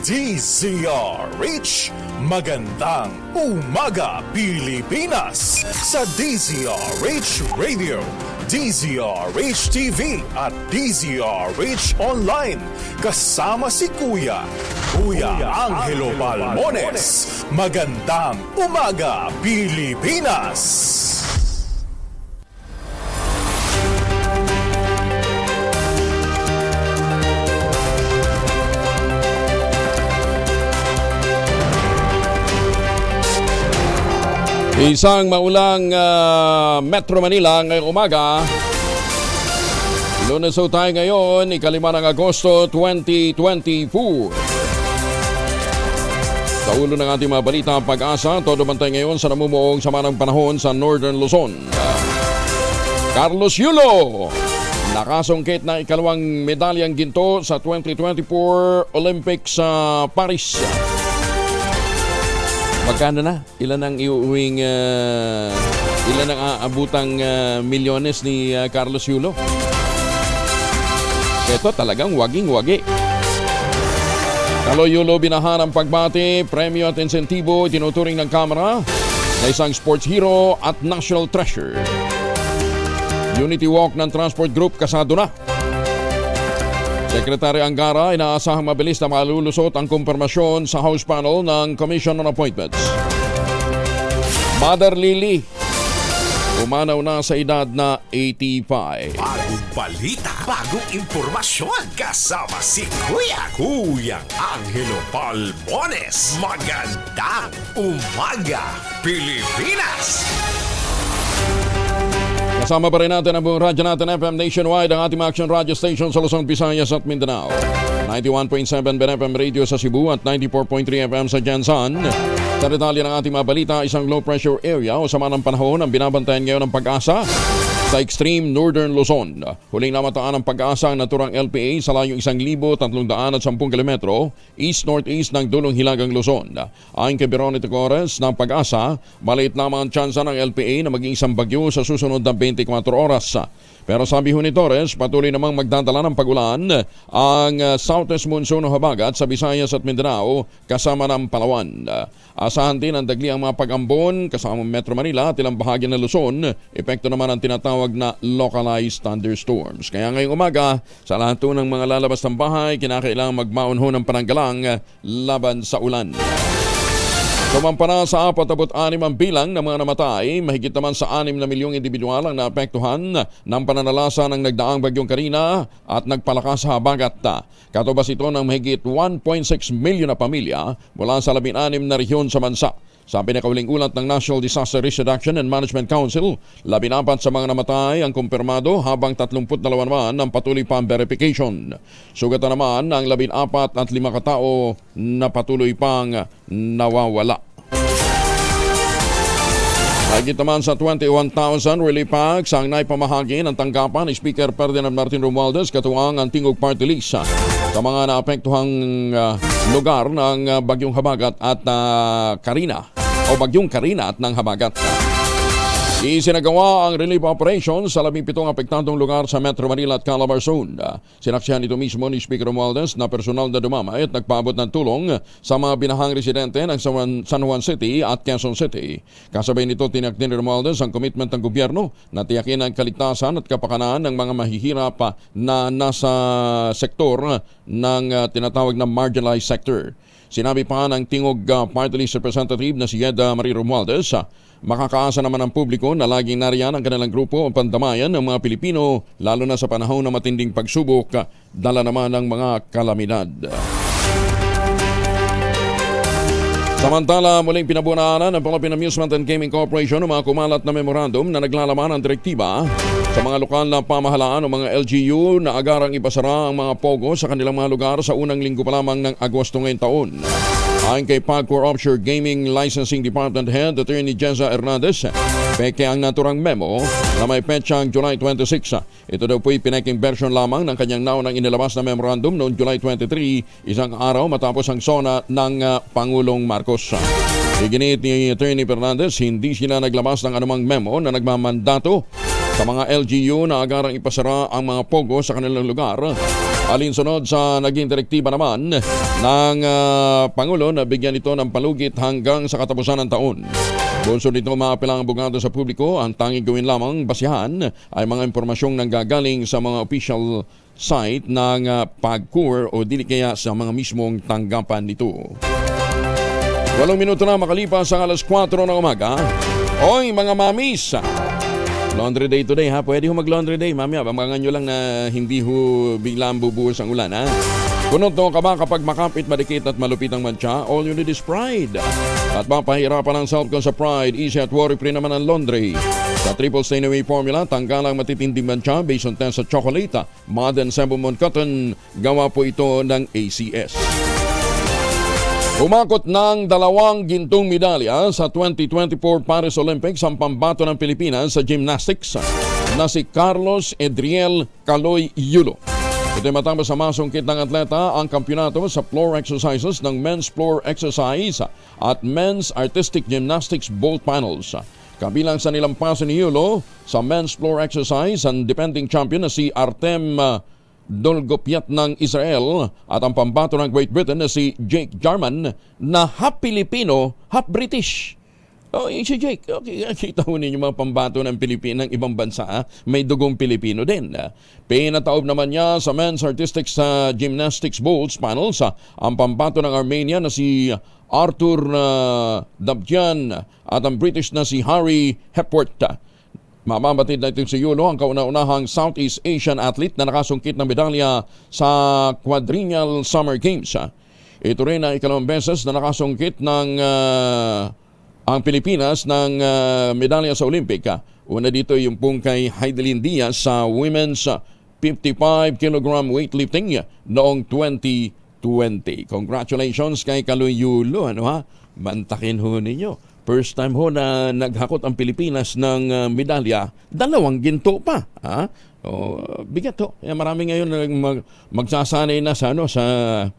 DZRH, magandang umaga Pilipinas sa DZRH Radio, DZRH TV at DZRH Online. Kasama si Kuya Angelo Palmones. Magandang umaga Pilipinas! Isang maulang Metro Manila ngayong umaga. Lunes tayo ngayon, 5 ng Agosto 2024. Sa ulo ng ating mga balita, Pag-asa, todo bantay ngayon sa namumuong sama ng panahon sa Northern Luzon. Carlos Yulo, nakasungkit na ikalawang medalyang ginto sa 2024 Olympics sa Paris. Magkano na? Ilan ang iuwing, ilan ang aabutang milyones ni Carlos Yulo? Ito talagang waging-wagi. Carlos Yulo binahan ang pagbati, premyo at insentibo, tinuturing ng Kamara na isang sports hero at national treasure. Unity Walk ng Transport Group kasado na. Secretary Angara, inaasahang mabilis na malulusot ang kumpirmasyon sa House Panel ng Commission on Appointments. Mother Lily, umanaw na sa edad na 85. Bagong balita, bagong impormasyon, kasama si Kuya Angelo Palmones. Magandang umaga, Pilipinas! Kasama pa rin natin ang buong radyo natin FM Nationwide, ang ating action radio station sa Luzon, Visayas at Mindanao. 91.7 BNFM Radio sa Cebu at 94.3 FM sa Jansan. Sa detalye ng ating mga balita, isang low pressure area o sama ng panahon ang binabantayan ngayon ng Pag-asa sa extreme Northern Luzon. Huling namataan ng Pag-asa ang naturang LPA sa layong 1,310 kilometro east-northeast ng dulong Hilagang Luzon. Ayon kay Veronica Torres ng Pag-asa, maliit lamang ang tsansa ng LPA na maging isang bagyo sa susunod na 24 oras. Pero sabi ho ni Torres, patuloy namang magdadala ng pagulan ang southwest monsoon o habagat sa Visayas at Mindanao kasama ng Palawan. Asahan din ang dagli ang mga pag-ambon kasama Metro Manila at ilang bahagi ng Luzon. Epekto naman ang tinatawag na localized thunderstorms. Kaya ngayong umaga, sa lahat ng mga lalabas ng bahay, kinakailangan magmaon ho ng pananggalang laban sa ulan. Tumampana sa 46 ang bilang ng mga namatay, mahigit naman sa 6 na milyong individual ang naapektuhan ng pananalasa ng nagdaang bagyong Karina at nagpalakas sa habagat. Katubas ito ng mahigit 1.6 milyon na pamilya mula sa 16 na rehiyon sa bansa. Sa pinakahuling ulat ng National Disaster Risk Reduction and Management Council, 14 sa mga namatay ang kumpirmado habang 32 naman ang patuloy pang verification. Sugatan naman ang 14 at 5 katao na patuloy pang nawawala. Mahigit naman sa 21,000 relief packs ang naipamahagi ng tanggapan ni Speaker Ferdinand Martin Romualdez katuwang ang Tingog Party List sa mga naapektuhang lugar ng Bagyong Habagat at Karina o Bagyong Karina at ng Habagat. Isinagawa ang relief operation sa 17 apektadong lugar sa Metro Manila at Calabarzon. Sinaksihan ito mismo ni Speaker Romualdez na personal na dumamay at nagpaabot ng tulong sa mga binahang residente ng San Juan City at Quezon City. Kasabay nito, tiniyak din ni Romualdez ang commitment ng gobyerno na tiyakin ang kaligtasan at kapakanan ng mga mahihirap na nasa sektor ng tinatawag na marginalized sector. Sinabi pa ng Tingog Party List Representative na si Yeda Marie Romualdez, makakaasa naman ang publiko na laging nariyan ang kanilang grupo o pandamayan ng mga Pilipino lalo na sa panahon ng matinding pagsubok, dala naman ng mga kalamidad. Samantala, muling pinabunahan ng Philippine Amusement and Gaming Corporation ang mga kumalat na memorandum na naglalaman ng direktiba sa mga lokal na pamahalaan o mga LGU na agarang ipasara ang mga pogo sa kanilang mga lugar sa unang linggo pa lamang ng Agosto ngayong taon. Ayon kay Pagcor Offshore Gaming Licensing Department Head Attorney Jeza Hernandez, peke ang naturang memo na may petsang July 26. Ito daw po'y peking version lamang ng kanyang naunang inilabas na memorandum noong July 23, isang araw matapos ang SONA ng Pangulong Marcos. Iginit ni Attorney Hernandez, hindi sila naglabas ng anumang memo na nagmamandato sa mga LGU na agarang ipasara ang mga pogo sa kanilang lugar Alinsunod sa naging direktiba naman ng Pangulo na bigyan ito ng palugit hanggang sa katapusan ng taon. Bunsod nito maapilang abogado sa publiko, ang tanging gawin lamang basihan ay mga impormasyong nanggagaling sa mga official site ng PAGCOR o dili kaya sa mga mismong tanggapan nito. 8 minuto na makalipas ang alas 4 ng umaga. Oy mga mamis! Laundry day today ha. Pwede ho mag-laundry day. Mamaya, abangan nyo lang na hindi ho biglang bubuhos ang ulan ha. Kunot ka ba kapag makapit, madikit at malupit ang mantsa? All you need is Pride. At mapahirapan ang self ko sa Pride, easy at worry-free naman ang laundry. Sa triple stain away formula, tanggalang matitinding mantsa based on test sa chocolate, mud and sebumon cotton. Gawa po ito ng ACS. Umakot ng 2 gintong medalya sa 2024 Paris Olympics ang pambato ng Pilipinas sa gymnastics na si Carlos Edriel Caloy Yulo. Ito ay matapos sa masungkit ng atleta ang kampyonato sa floor exercises ng men's floor exercise at men's artistic gymnastics both panels. Kabilang sa nilampasan ni Yulo sa men's floor exercise ang defending champion na si Artem Dolgopiat ng Israel at ang pambato ng Great Britain na si Jake Jarman na half Filipino, half British. Oh, si Jake, okay, kita ho ninyo mga pambato ng Pilipino ng ibang bansa, may dugong Pilipino din. Pinataob naman niya sa men's artistics sa gymnastics bowls panels ang pambato ng Armenia na si Artur Dabjan at ang British na si Harry Hepworth. Mamamatid na ito si Yulo, ang kauna-unahang Southeast Asian athlete na nakasungkit ng medalya sa Quadrennial Summer Games. Ito rin ang ikalawang beses na nakasungkit ng ang Pilipinas ng medalya sa Olympic. Una dito yung pong kay Heidelin Diaz sa women's 55 kg weightlifting noong 2020. Congratulations kay Caloy Yulo. Ano ha? Mantakin ho ninyo. First time ho na naghakot ang Pilipinas ng medalya, 2 ginto pa. Ha? Bigat ho. Marami ngayon magsasanay na sa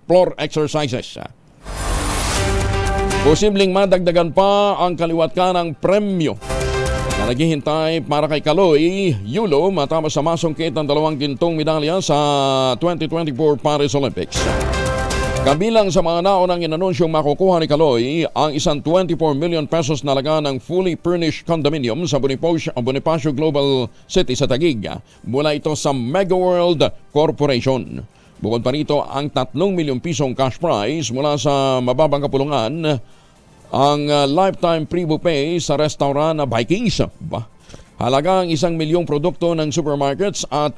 floor exercises. Posibleng madagdagan pa ang kaliwat ka ng premyo na naghihintay para kay Caloy Yulo matapos sa masungkit ng 2 gintong medalya sa 2024 Paris Olympics. Kabilang sa mga naunang inanunsyong makukuha ni Caloy ang isang 24 million pesos na laga ng fully furnished condominium sa Bonifacio Global City sa Taguig mula ito sa Mega World Corporation. Bukod pa rito ang 3 milyong pisong cash prize mula sa mababang kapulungan, ang lifetime free buffet sa restaurant na Vikings. Halagang 1 milyong produkto ng supermarkets at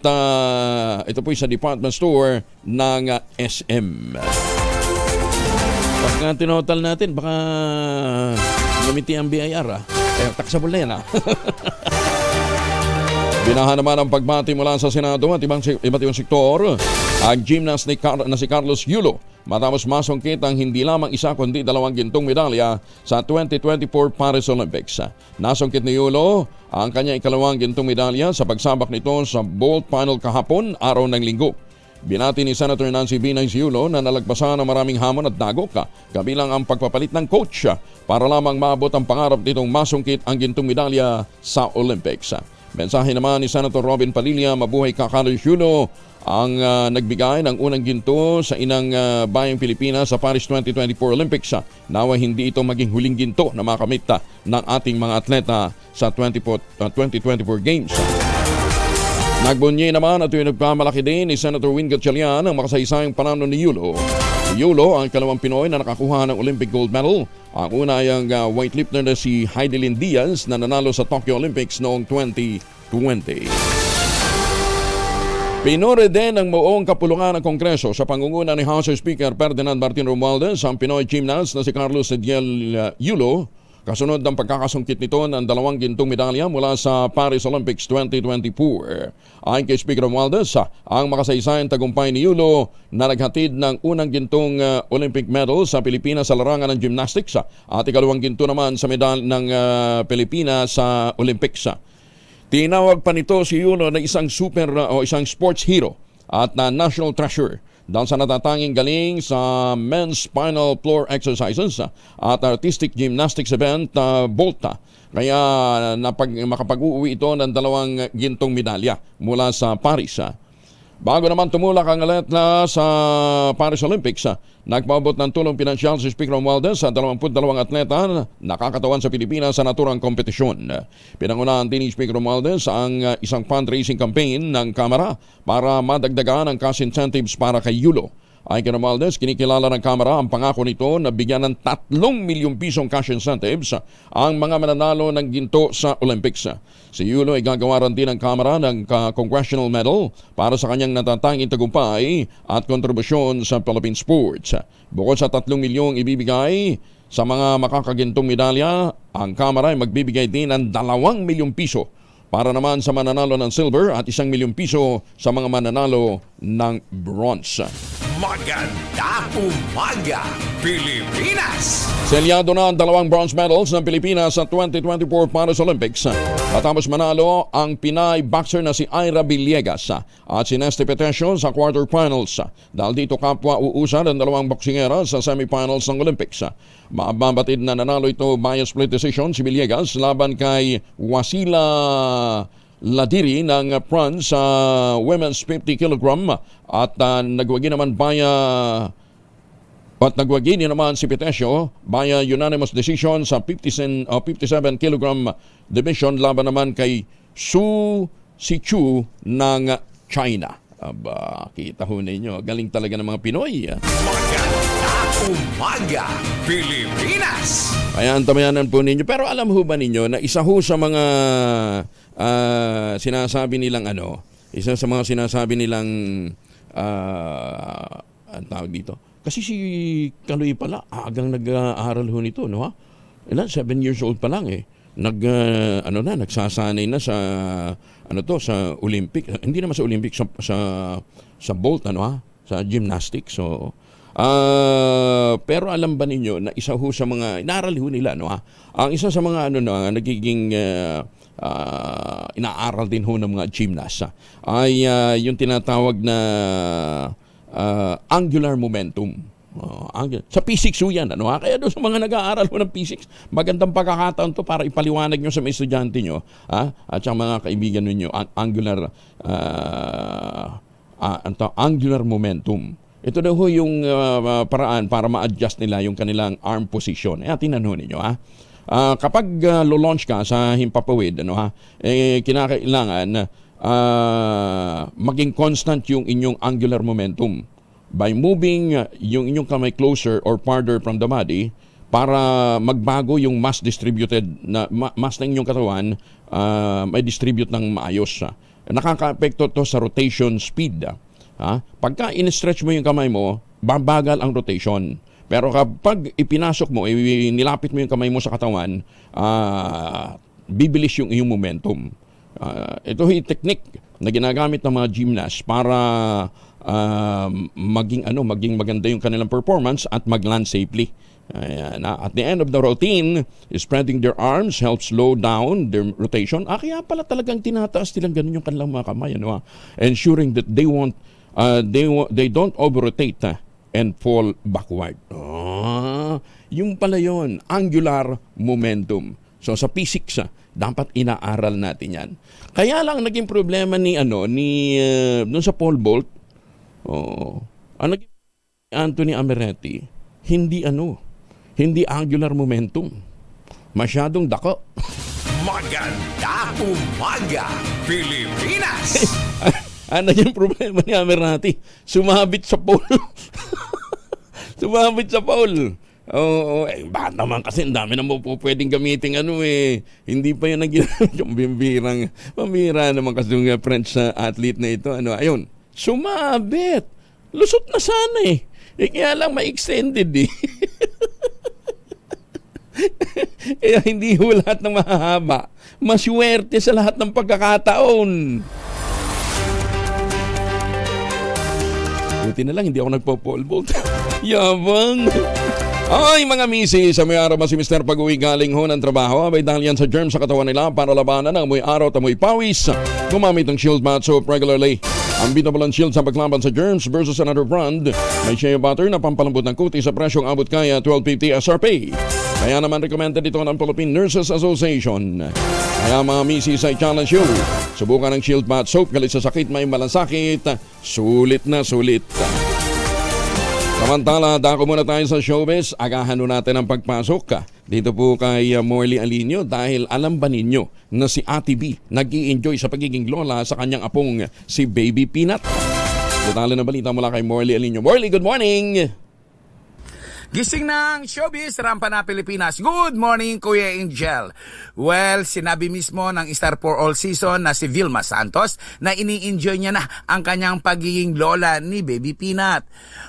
ito po sa department store ng SM. Pagka tinotal natin, baka lumiti ang BIR. Taxable na yan Binahan naman ang pagbati mula sa Senado at iba't ibang sektor ang gymnast na si Carlos Yulo matapos masungkit ang hindi lamang isa kundi 2 gintong medalya sa 2024 Paris Olympics. Nasungkit ni Yulo ang kanya ikalawang gintong medalya sa pagsabak nito sa vault final kahapon, araw ng Linggo. Binati ni Senator Nancy Binay si Yulo na nalagpasan ng maraming hamon at dagok kabilang ang pagpapalit ng coach para lamang maabot ang pangarap nitong masungkit ang gintong medalya sa Olympics. Mensahe naman ni Senator Robin Padilla, mabuhay ka Carlos Yulo, ang nagbigay ng unang ginto sa inang bayang Pilipinas sa Paris 2024 Olympics. Nawa hindi ito maging huling ginto na makamit ng ating mga atleta sa 2024 Games. Nagbunyi naman at nagpamalaki din ni Senator Win Gatchalian ang makasaysayang panalo ni Yulo. Yulo ang ikalawang Pinoy na nakakuha ng Olympic gold medal. Ang una ay ang weightlifter na si Heidelin Diaz na nanalo sa Tokyo Olympics noong 2020. Pinuri din ng buong kapulungan ng Kongreso sa pangunguna ni House Speaker Ferdinand Martin Romualdez ang Pinoy gymnast na si Carlos Edriel Yulo. Kasunod ng pagkakasungkit nito ng 2 gintong medalya mula sa Paris Olympics 2024. Ayon kay Speaker Romualdez, ang makasaysayang tagumpay ni Yulo na naghatid ng unang gintong Olympic medal sa Pilipinas sa larangan ng gymnastics at ikalawang ginto naman sa medal ng Pilipinas sa Olympics. Tinawag pa nito si Yulo na isang isang sports hero at national treasure dahil sa natatanging galing sa men's spinal floor exercises at artistic gymnastics event Volta. Kaya makapag-uuwi ito ng 2 gintong medalya mula sa Paris. Bago naman tumulak ang atleta sa Paris Olympics, nagpaabot ng tulong pinansyal si Speaker Romualdez sa 22 atleta na nakakatawan sa Pilipinas sa naturang kompetisyon. Pinangunahan din ni Speaker Romualdez ang isang fundraising campaign ng Kamara para madagdagan ang cash incentives para kay Yulo. Ay kay Romualdez, kinikilala ng Kamara ang pangako nito na bigyan ng 3 milyong pisong cash incentives ang mga mananalo ng ginto sa Olympics. Si Yulo ay gagawaran din ng Kamara ng Congressional Medal para sa kanyang natatanging tagumpay at kontribusyon sa Philippine sports. Bukod sa 3 milyong ibibigay sa mga makakagintong medalya, ang Kamara ay magbibigay din ng 2 milyong piso para naman sa mananalo ng silver at 1 milyong piso sa mga mananalo ng bronze. Magandang umaga, Pilipinas! Selyado na ang 2 bronze medals ng Pilipinas sa 2024 Paris Olympics. Matapos manalo ang Pinay boxer na si Ira Villegas at si Nesty Petesio sa quarterfinals. Dahil dito kapwa uusan ang 2 boksingera sa semifinals ng Olympics. Mababatid na nanalo ito by split decision si Villegas laban kay Wasila Ladiri ng France sa women's 50 kg at nagwagi naman si Petesio via unanimous decision sa 57 kg division laban naman kay Su Sichu ng China. Aba, kita ho ninyo, galing talaga ng mga Pinoy. Magandang umaga, Pilipinas! Ayan, tamayanan po ninyo. Pero alam ho ba ninyo na isa ho sa mga sinasabi nilang ang tawag dito. Kasi si Kaloy pala, agang nag-aaral ho nito, no ha? 7 years old pa lang eh. Nagsasanay na sa sa Olympic. Hindi naman sa Olympic, sa vault, sa gymnastics. So, pero alam ba ninyo na isa ho sa mga inaaral ho nila, ang isa sa mga nagiging inaaral din ho ng mga gymnast ay yung tinatawag na angular momentum. Sa P6 yan, Kaya doon sa mga nag-aaral ho ng P6, magandang pagkakataon to para ipaliwanag nyo sa mga estudyante nyo, at sa mga kaibigan ninyo, angular momentum. Ito daw ho yung paraan para ma-adjust nila yung kanilang arm position. Tingnan ho ninyo, kapag lo-launch ka sa himpapawid, kinakailangan maging constant yung inyong angular momentum by moving yung inyong kamay closer or farther from the body para magbago yung mass distributed na mass ng inyong katawan, may distribute ng maayos. Nakaka-apekto to sa rotation speed. Pagka in-stretch mo yung kamay mo, babagal ang rotation. Pero kapag ipinasok mo, nilapit mo yung kamay mo sa katawan, bibilis yung iyong momentum. Ito yung technique na ginagamit ng mga gymnasts para maging maganda yung kanilang performance at mag-land safely. At the end of the routine, spreading their arms helps slow down their rotation. Kaya pala talagang tinataas nilang ganun yung kanilang mga kamay, ensuring that they don't over-rotate and fall backward. Yung pala yun, angular momentum. So sa P6, dapat inaaral natin yan. Kaya lang naging problema doon sa pole vault, ang naging Anthony Ameretti, hindi angular momentum. Masyadong dako. Magandang umaga, Pilipinas! Naging problema ni Ameretti, sumabit sa pole. Sumabit sa pole. Bakit naman kasi ang dami na mo po pwedeng gamitin hindi pa yan ang ginamit yung pambira naman kasi yung French athlete na ito ayun, sumabit, lusot na sana kaya lang ma-extended kaya hindi ho lahat ng mahahaba maswerte sa lahat ng pagkakataon. Buti na lang hindi ako nagpo-pole vault. Yabang. Ay mga misi, sa may araw ba si Mr. Pag-uwi galing ho ng trabaho, abay dahil yan sa germ sa katawan nila para labanan ang amoy araw at amoy pawis. Gumamit ng Shield Bath Soap regularly. Ang beatable ang Shield sa paglaban sa germs versus another brand. May shea butter na pampalambot ng kutis sa presyong abot kaya 12.50 SRP. Kaya naman recommended ito ng Philippine Nurses Association. Kaya mga misis ay challenge you. Subukan ng Shield Bath Soap. Galit sa sakit, may malasakit. Sulit na sulit. Samantala, dako muna tayo sa showbiz. Agahan natin ang pagpasok dito po kay Morley Alinio dahil alam ba ninyo na si Ate B nag-i-enjoy sa pagiging lola sa kanyang apong si Baby Peanut? Detalye na balita mula kay Morley Alinio. Morley, good morning! Gising ng showbiz, rampa na Pilipinas. Good morning, Kuya Angel. Well, sinabi mismo ng Star for All Season na si Vilma Santos na ini-enjoy niya na ang kanyang pagiging lola ni Baby Peanut.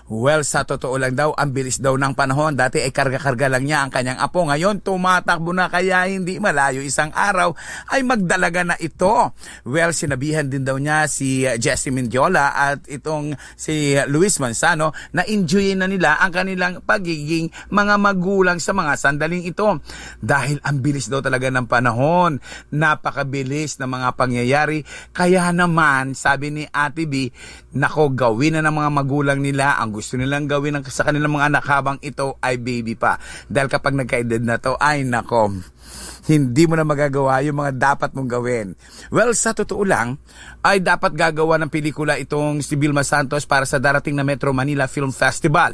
Well, sa totoo lang daw, ang bilis daw ng panahon. Dati ay karga-karga lang niya ang kanyang apo. Ngayon, tumatakbo na kaya hindi malayo isang araw ay magdalaga na ito. Well, sinabihan din daw niya si Jessie Mendiola at itong si Luis Manzano na enjoyin na nila ang kanilang pagiging mga magulang sa mga sandaling ito. Dahil ang bilis daw talaga ng panahon. Napakabilis ng mga pangyayari. Kaya naman, sabi ni Ate B, nako, gawin na ng mga magulang nila ang gusto nilang gawin sa kanilang mga anak habang ito ay baby pa. Dahil kapag nagka-edad na to, ay nako, hindi mo na magagawa yung mga dapat mong gawin. Well, sa totoo lang, ay dapat gagawa ng pelikula itong si Vilma Santos para sa darating na Metro Manila Film Festival.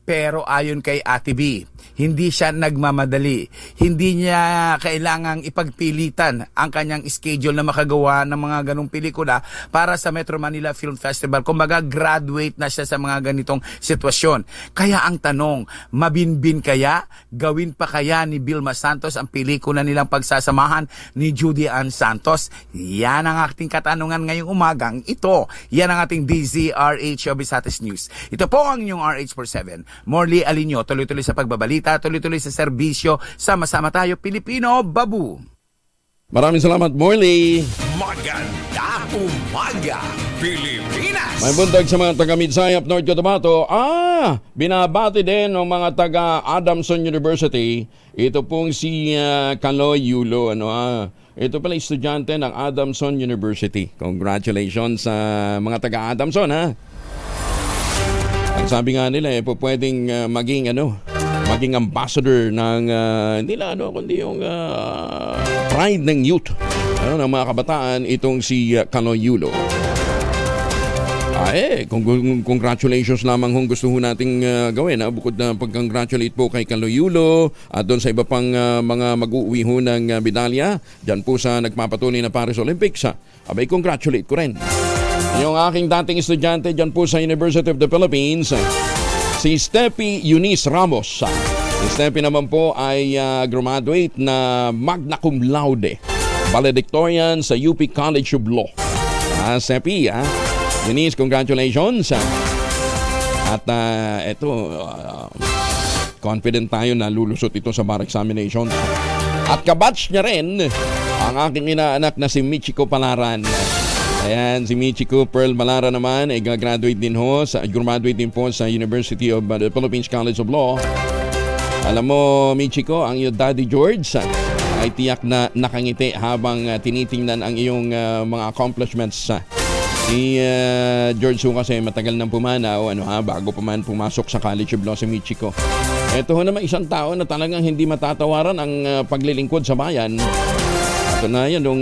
Pero ayon kay Ate B, hindi siya nagmamadali. Hindi niya kailangang ipagpilitan ang kanyang schedule na makagawa ng mga ganong pelikula para sa Metro Manila Film Festival. Kumbaga, graduate na siya sa mga ganitong sitwasyon. Kaya ang tanong, mabinbin kaya? Gawin pa kaya ni Vilma Santos ang pelikula nilang pagsasamahan ni Judy Ann Santos? Yan ang ating katanungan ngayong umagang ito. Yan ang ating DZRH Showbiz Hottest News. Ito po ang inyong RH47. Morley Alinio, tuloy-tuloy sa pagbabalita, tuloy-tuloy sa serbisyo. Sama-sama tayo, Pilipino, babu! Maraming salamat, Morley! Maganda umaga, Pilipinas! May buntag sa mga taga Midsayap, North Cotabato. Binabati din ng mga taga Adamson University. Ito pong si Kaloy Yulo. Ito pala estudyante ng Adamson University. Congratulations sa mga taga Adamson, ha? Ang sabi nga nila, pwedeng maging ambassador ng hindi na kundi yung pride ng youth ng mga kabataan, itong si Kaloy Yulo. Congratulations lamang kung gusto ho nating gawin. Bukod na pag-congratulate po kay Kaloy Yulo at doon sa iba pang mga mag-uuwi ho ng medalya dyan po sa nagpapatuloy na Paris Olympics. Abay, congratulate ko rin yung aking dating estudyante dyan po sa University of the Philippines, si Steffi Eunice Ramos. Si Steffi naman po ay graduate na magna cum laude, valedictorian sa UP College of Law. Steffi, Eunice, congratulations. At confident tayo na lulusot ito sa bar examination. At kabatch niya rin ang aking inaanak na si Michiko Palaran. Ayan, si Michiko Pearl Malara naman ay graduate din po sa University of the Philippines College of Law. Alam mo, Michiko, ang iyong Daddy George ay tiyak na nakangiti habang tinitingnan ang iyong mga accomplishments. Si George ho kasi matagal nang pumanaw bago pa man pumasok sa College of Law si Michiko. Ito ho naman isang tao na talagang hindi matatawaran ang paglilingkod sa bayan. Ito na yan, nung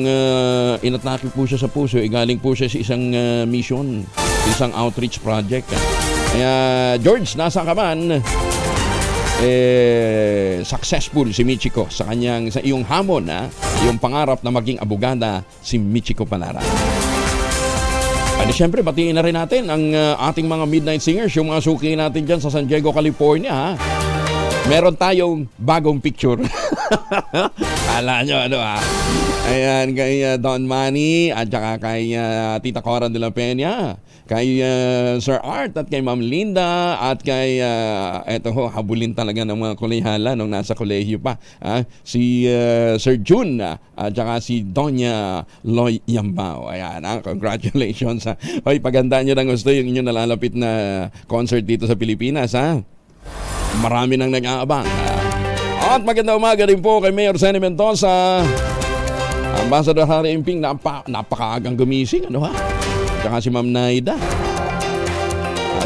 inatake po siya sa puso, galing po siya sa isang mission, isang outreach project. Kaya George, nasa ka man, successful si Michiko sa iyong hamon, iyong pangarap na maging abogada, si Michiko Palara. At siyempre, batiin na rin natin ang ating mga midnight singers, yung mga suki natin dyan sa San Diego, California. Meron tayong bagong picture. Kala nyo, Ayan, kay Don Manny at saka kay Tita Cora de la Peña, kay Sir Art at kay Ma'am Linda at kay habulin talaga ng mga kolehiala nung nasa kolehiyo pa. Si Sir June at saka si Doña Loy Yambao. Ayan, congratulations. Hoy, pagandaan nyo ng gusto yung inyong nalalapit na concert dito sa Pilipinas. Marami nang nag-aabang. At magandang umaga rin po kay Mayor Senny Mendoza, Ambassador Harry Imping, napakaagang gumising, Tsaka si Ma'am Naida,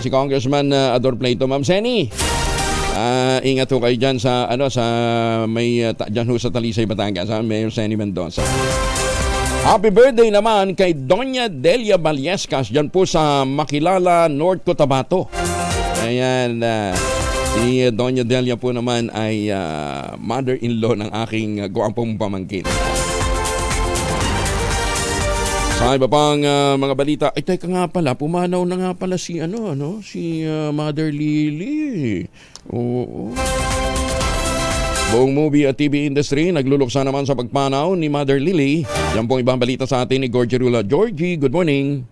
si Congressman Ador Plato. Ma'am Senny, Ingat ho kayo dyan sa dyan ho sa Talisay, Batangas, Mayor Senny Mendoza. Happy birthday naman kay Doña Delia Vallescas dyan po sa Makilala, North Cotabato. Ayan, si Doña Delia po naman ay mother-in-law ng aking guwapong pamangkin. Sa iba pang mga balita, ay teka nga pala, pumanaw na nga pala si Mother Lily. Oo. Buong movie at TV industry nagluluksa naman sa pagpanaw ni Mother Lily. Yan pong ibang balita sa atin ni Gorgie Rula. Georgie, good morning.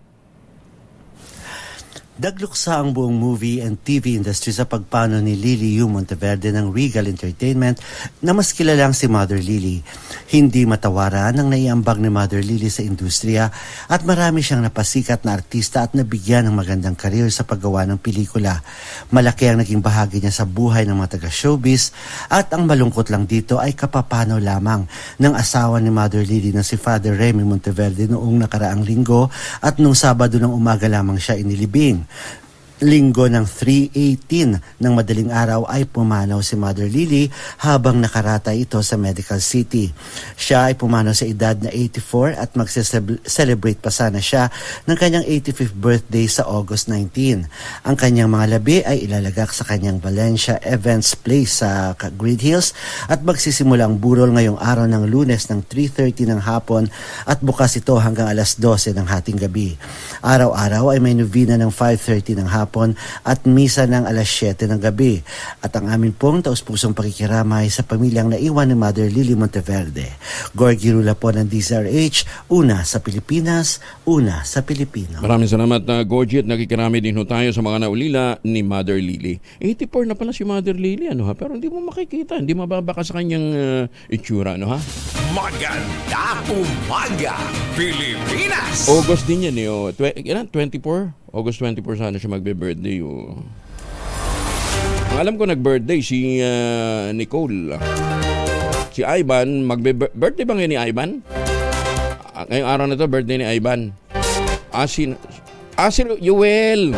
Dagluksa ang buong movie and TV industry sa pagpanaw ni Lily Yu Monteverde ng Regal Entertainment na mas kilalang si Mother Lily. Hindi matawaran ang naiambag ni Mother Lily sa industriya at marami siyang napasikat na artista at nabigyan ng magandang karir sa paggawa ng pelikula. Malaki ang naging bahagi niya sa buhay ng mga taga-showbiz at ang malungkot lang dito ay kapapanaw lamang ng asawa ni Mother Lily na si Father Remy Monteverde noong nakaraang linggo at nung Sabado ng umaga lamang siya inilibing. Linggo ng 3:18 ng madaling araw ay pumanaw si Mother Lily habang nakaratay ito sa Medical City. Siya ay pumanaw sa edad na 84 at mag-celebrate pa sana siya ng kanyang 85th birthday sa August 19. Ang kanyang mga labi ay ilalagak sa kanyang Valencia Events Place sa Green Hills at magsisimula ang burol ngayong araw ng Lunes ng 3:30 ng hapon at bukas ito hanggang alas 12 ng hating gabi. Araw-araw ay may novena ng 5:30 ng hapon at misa ng alas 7 ng gabi. At ang amin pong taus-pusong pakikiramay sa pamilyang naiwan ni Mother Lily Monteverde. Gorgie Rula po ng DZRH, una sa Pilipinas, una sa Pilipino. Maraming salamat na Gorgie at nakikirami din ho tayo sa mga naulila ni Mother Lily. 84 na pala si Mother Lily, pero hindi mo makikita, hindi mababaka sa kanyang itsura, Maganda umaga, Pilipinas! August din yan, 24? August 24 sana siya magbe-birthday. Ang alam ko nag-birthday si Nicole. Si Ivan, birthday ba ngayon ni Ivan? Ngayong araw na to, birthday ni Ivan. Si Yuel.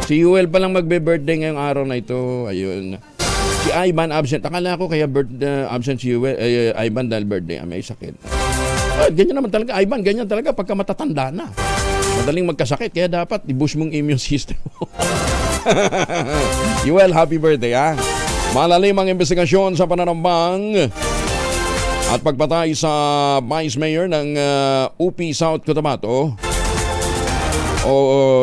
Si Yuel pa lang magbe-birthday ngayong araw na ito. Ayun. Si Ivan absent. Akala ko kaya absent si Yuel, Ivan dahil birthday. May sakit. Ganyan naman talaga. Ivan, ganyan talaga pagka matatanda na. Madaling magkasakit, kaya dapat i-boost mong immune system mo. Yuel, happy birthday, ha? Malalim ang investigasyon sa pananambang at pagpatay sa Vice Mayor ng UP South Cotabato o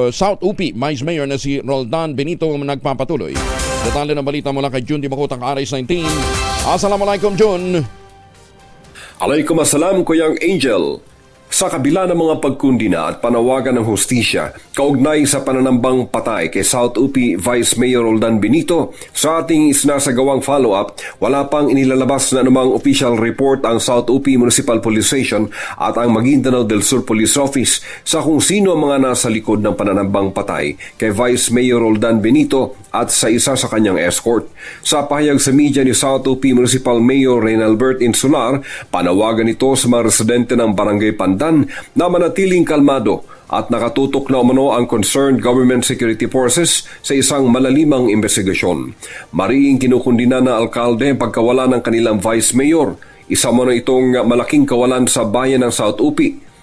South UP Vice Mayor na si Roldan Benito nagpapatuloy. Detalye ng balita mula kay Jun Di Makutang Aris 19. Assalamualaikum, Jun. Alaikumassalam, Kuyang Angel. Sa kabila ng mga pagkundina at panawagan ng hustisya, kaugnay sa pananambang patay kay South UP Vice Mayor Roldan Benito, sa ating isinasagawang follow-up, wala pang inilalabas na anumang official report ang South UP Municipal Police Station at ang Maguindanao del Sur Police Office sa kung sino ang mga nasa likod ng pananambang patay kay Vice Mayor Roldan Benito at sa isa sa kanyang escort. Sa pahayag sa media ni South UP Municipal Mayor Reynalbert Insular, panawagan ito sa mga residente ng Barangay Pandan na manatiling kalmado at nakatutok na umano ang concerned government security forces sa isang malalimang investigasyon. Mariing kinukundina ng alkalde ang pagkawala ng kanilang vice mayor. Isa mo na itong malaking kawalan sa bayan ng South UP,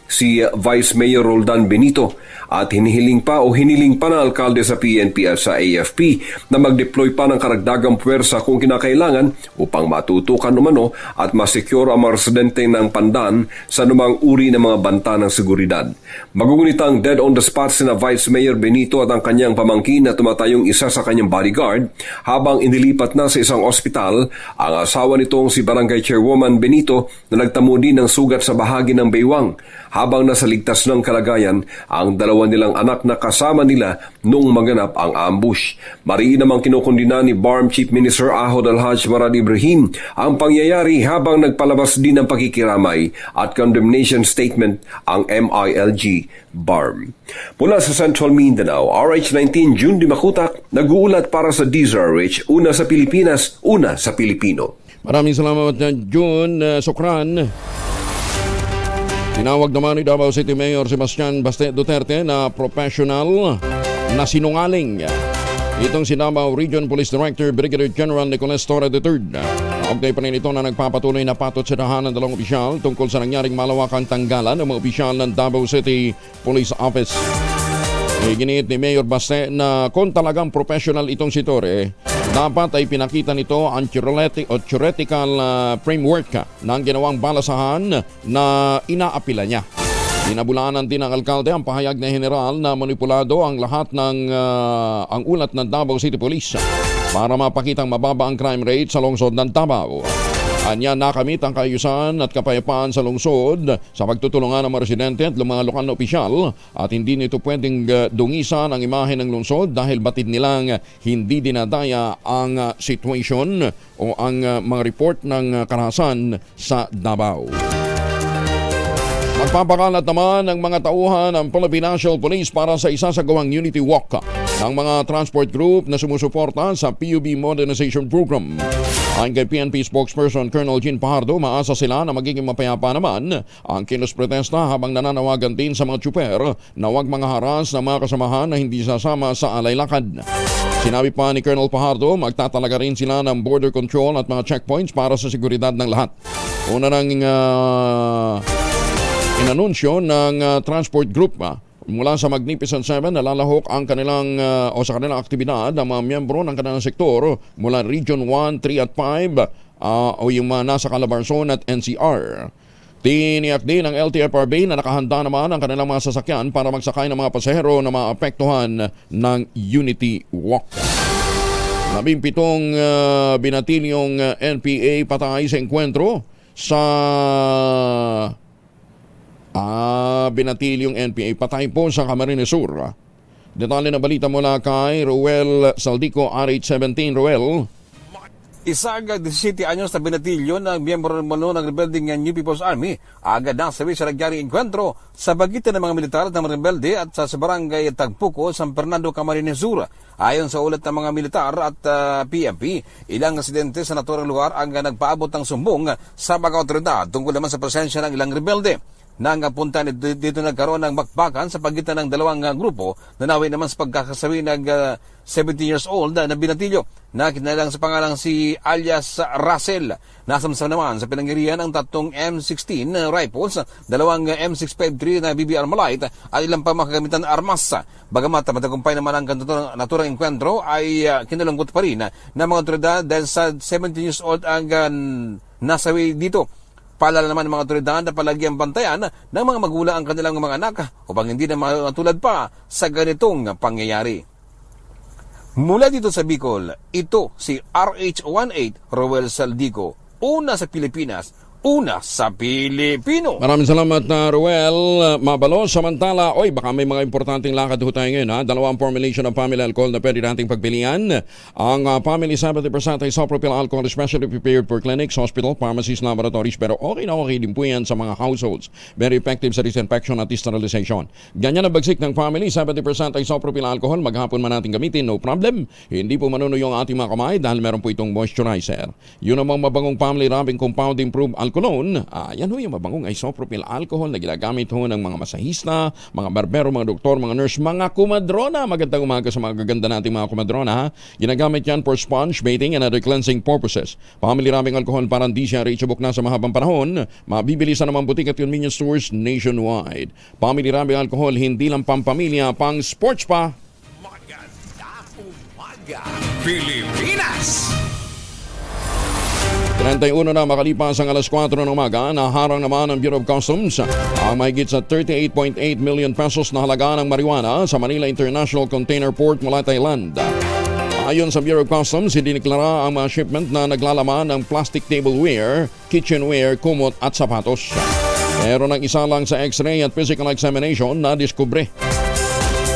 si Vice Mayor Roldan Benito, at hiniling pa ng alkalde sa PNP at sa AFP na mag-deploy pa ng karagdagang puwersa kung kinakailangan upang matutukan umano at masecure ang mga residente ng Pandan sa anumang uri ng mga banta ng seguridad. Magugunitang dead on the spot sina Vice Mayor Benito at ang kanyang pamangkin na tumatayong isa sa kanyang bodyguard habang inilipat na sa isang ospital ang asawa nitong si Barangay Chairwoman Benito na nagtamo din ng sugat sa bahagi ng baywang. Habang nasa ligtas ng kalagayan ang dalawa nilang anak na kasama nila nung maganap ang ambush. Mariin namang kinukundina ni BARM Chief Minister Ahod Alhaj Marad Ibrahim ang pangyayari habang nagpalabas din ng pakikiramay at condemnation statement ang MILG BARM. Mula sa Central Mindanao, RH19 Jun Di Makutak, nag-uulat para sa DZRH, una sa Pilipinas, una sa Pilipino. Maraming salamat, Jun. Sokran. Tinawag naman ni Davao City Mayor Sebastian Baste Duterte na professional na sinungaling Itong si Davao Region Police Director Brigadier General Nicolas Torre III. Kaugnay pa rin ito na nagpapatuloy na patot sa tahanan ng dalawang opisyal tungkol sa nangyaring malawakang tanggalan ng mga opisyal ng Davao City Police Office. Giniit ni Mayor Baste na kung talagang professional itong si Torre, dapat ay pinakita nito ang theoretical framework ng ginawang balasahan na inaapila niya. Pinabulaanan din ng alkalde ang pahayag na general na manipulado ang lahat ng ang ulat ng Davao City Police para mapakitang mababa ang crime rate sa lungsod ng Davao. Anya nakamit ang kaayusan at kapayapaan sa lungsod sa pagtutulungan ng mga residente at mga lokal na opisyal at hindi nito pwedeng dungisan ang imahe ng lungsod dahil batid nilang hindi dinadaya ang situation o ang mga report ng karahasan sa Davao. Magpapakalat naman ng mga tauhan ng Philippine National Police para sa isasagawang Unity Walk ng mga transport group na sumusuporta sa PUB Modernization Program. Ayon kay PNP spokesperson Colonel Jean Pajardo, maasa sila na magiging mapayapa naman ang kilos protesta habang nananawagan din sa mga tsuper na huwag mga haras ng mga kasamahan na hindi sasama sa alaylakad. Sinabi pa ni Colonel Pajardo, magtatalaga rin sila ng border control at mga checkpoints para sa seguridad ng lahat. Una nang inanunsyo ng transport group mula sa Magnificent Seven na lalahok ang kanilang sa kanilang aktibidad ng mga miyembro ng kanilang sektor mula Region 1, 3 at 5 o yung mga nasa Calabarzon at NCR. Tiniyak din ng LTFRB na nakahanda naman ang kanilang mga sasakyan para magsakay ng mga pasahero na maapektuhan ng Unity Walk. 17 binatilyong NPA patay sa enkwentro sa binatilyong NPA patay po sa Camarines Sur. Detalye na balita mula kay Roel Saldico, RH17. Roel. Isang 17 anyos na binatilyo ng miyembro ng rebelding New People's Army agad na sabi sa nagyaring enkwentro sa bagitan ng mga militar at ng rebelde at sa barangay Tagpuco, San Fernando, Camarines Sur. Ayon sa ulat ng mga militar at PNP, ilang residente sa naturang lugar ang nagpaabot ng sumbong sa mga otoridad tungkol naman sa presensya ng ilang rebelde. Nang punta dito nagkaroon ng bakbakan sa pagitan ng dalawang grupo na nawi naman sa pagkakasawi ng 17 years old na binatilyo na kinalang sa pangalang si alias Russell. Nasamsam naman sa pinangyarihan ng 3 M16 rifles, 2 M653 na BBR Malite at ilang pa makagamitan na armas. Bagamat matagumpay naman ang naturang enkwentro ay kinalungkot pa rin ng mga otoridad dahil sa 17 years old ang nasawi dito. Paalala naman ng mga otoridad na palagi ang bantayan ng mga magulang ang kanilang mga anak upang hindi na matulad pa sa ganitong pangyayari. Mula dito sa Bicol, ito si RH18 Roel Saldico. Una sa Pilipinas, una sa Pilipino. Maraming salamat na Roel. Mabalo, samantala, baka may mga importanteng lakad ho tayo ngayon. Dalawang formulation ng family alcohol na pwede nating pagpilian. Ang family 70% isopropyl alcohol especially prepared for clinics, hospital, pharmacies, laboratories, pero okay din po yan sa mga households. Very effective sa disinfection at sterilization. Ganyan ang bagsik ng family 70% isopropyl alcohol. Maghapon man natin gamitin, no problem. Hindi po manunuyo ang ating mga kamay dahil meron po itong moisturizer. Yun namang mabangong family wrapping compound improved alcohol. Yan ho yung mabangong isopropyl alcohol na ginagamit ho ng mga masahista, mga barbero, mga doktor, mga nurse, mga kumadrona. Magandang umaga sa mga gaganda nating mga kumadrona. Ginagamit yan for sponge bathing and other cleansing purposes. Family raming alcohol parang di siya reachable na sa mahabang panahon. Mabibili sa naman butik at convenience stores nationwide. Family raming alcohol hindi lang pampamilya, pang sports pa. Maganda umaga, Pilipinas! 31 na makalipas ang alas 4 ng umaga, naharang naman ng Bureau of Customs ang mahigit sa 38.8 million pesos na halaga ng marijuana sa Manila International Container Port mula Thailand. Ayon sa Bureau of Customs, idineklara ang mga shipment na naglalaman ng plastic tableware, kitchenware, kumot at sapatos. Meron ng isa lang sa x-ray at physical examination na diskubre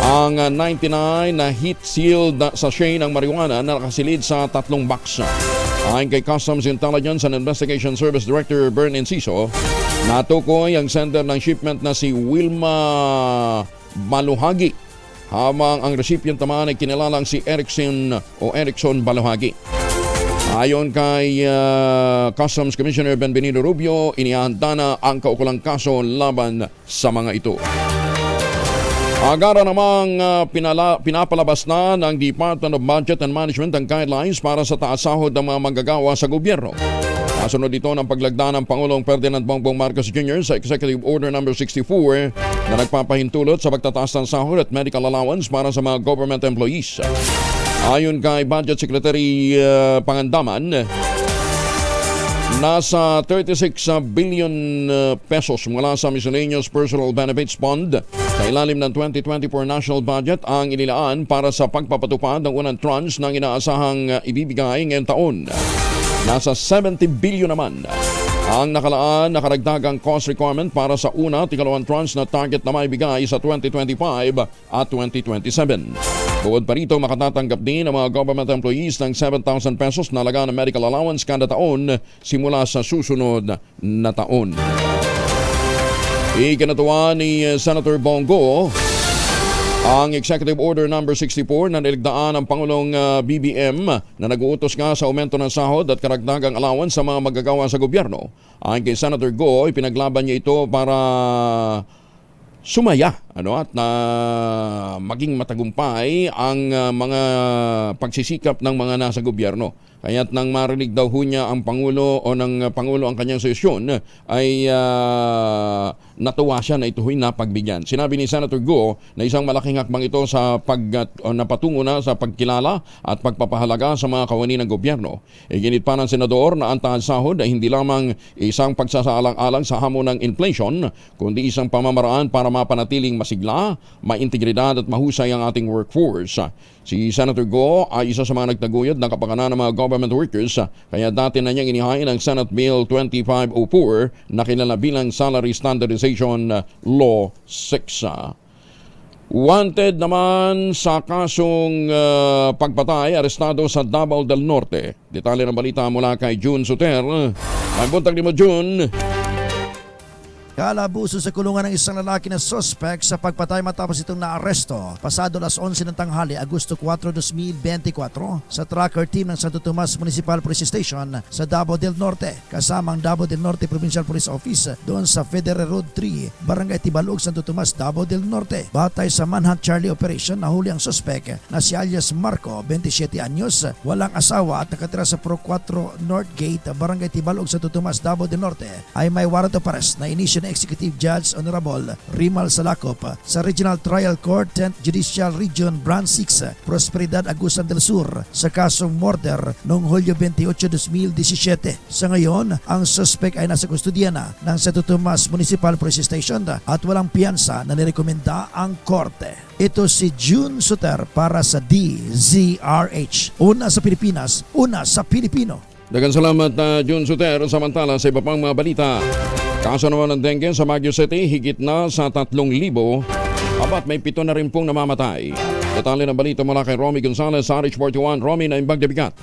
ang 99 na heat-sealed sachet ng marijuana na nakasilid sa 3 box. Ayon kay Customs Intelligence and Investigation Service Director Bern Enciso, natukoy ang sender ng shipment na si Wilma Baluhagi, habang ang recipient naman ay kinilalang si Erickson Baluhagi. Ayon kay Customs Commissioner Benvenido Rubio, inihanda na ang kaukulang kaso laban sa mga ito. Agara namang pinapalabas na ng Department of Budget and Management ang guidelines para sa taas sahod ng mga manggagawa sa gobyerno. Kasunod dito ng paglagda ng Pangulong Ferdinand Bongbong Marcos Jr. sa Executive Order No. 64 na nagpapahintulot sa pagtataas ng sahod at medical allowance para sa mga government employees. Ayon kay Budget Secretary Pangandaman, nasa 36 billion pesos mula sa Miscellaneous Personal Benefits Fund sa ilalim ng 2024 National Budget ang inilaan para sa pagpapatupad ng unang tranche ng inaasahang ibibigay ngayong taon. Nasa 70 billion naman ang nakalaan na karagdagang cost requirement para sa una at ikalawang tranche na target na maibigay sa 2025 at 2027. Bukod pa rito, makatatanggap din ang mga government employees ng 7,000 pesos na laga ng medical allowance kada taon simula sa susunod na taon. Ikinatuwa ni Senator Bongo ang Executive Order No. 64 na niligdaan ng Pangulong BBM na nag-uutos nga sa aumento ng sahod at karagdagang allowance sa mga magagawa sa gobyerno. Ayon kay Senator Go, ipinaglaban niya ito para sumaya at na maging matagumpay ang mga pagsisikap ng mga nasa gobyerno. Kaya't nang marinig daw niya ang Pangulo o ng Pangulo ang kanyang sesyon ay natuwa siya na ito'y napagbigyan. Sinabi ni Senator Go na isang malaking hakbang ito sa napatungo na sa pagkilala at pagpapahalaga sa mga kawani ng gobyerno. Iginit pa ng Senador na ang taas sahod ay hindi lamang isang pagsasaalang-alang sa hamon ng inflation, kundi isang pamamaraan para mapanatiling masigla, maintegridad at mahusay ang ating workforce. Si Senator Go ay isa sa mga nagtaguyod ng kapakanan ng mga government workers, kaya dati na niyang inihain ang Senate Bill 2504 na kilala bilang Salary Standardization Law 6. Wanted naman sa kasong pagpatay, arestado sa Davao del Norte. Detalye ng balita mula kay June Suter. May buntag ni mo, June. Kalabuso sa kulungan ng isang lalaki na suspect sa pagpatay matapos itong naaresto pasado alas 11 ng tanghali, Agosto 4, 2024 sa tracker team ng Santo Tomas Municipal Police Station sa Davao del Norte kasama ang Davao del Norte Provincial Police Office doon sa Federal Road 3, Barangay Tibalog, Santo Tomas, Davao del Norte. Batay sa Manhunt Charlie Operation, nahuli ang suspect na si alias Marco, 27 anyos, walang asawa at nakatira sa Pro 4 North Gate, Barangay Tibalog, Santo Tomas, Davao del Norte, ay may warrant of arrest na inisyo ng Executive Judge Honorable Rimal Salacop sa Regional Trial Court 10th Judicial Region Branch 6, Prosperidad, Agusan del Sur sa kasong murder noong Hulyo 28, 2017. Sa ngayon, ang suspect ay nasa kustodiya na ng Santo Tomas Municipal Police Station at walang piyansa na nirekomenda ang korte. Ito si June Suter para sa DZRH. Una sa Pilipinas, una sa Pilipino. Daghang salamat June Suter. Samantala sa iba pang mga balita, kaso naman ng dengue sa Baguio City, higit na sa 3,000. Abat may 7 na rin pong namamatay. Detalye ng balita mula kay Romy Gonzalez sa RH41. Romy, na imbag na bigat.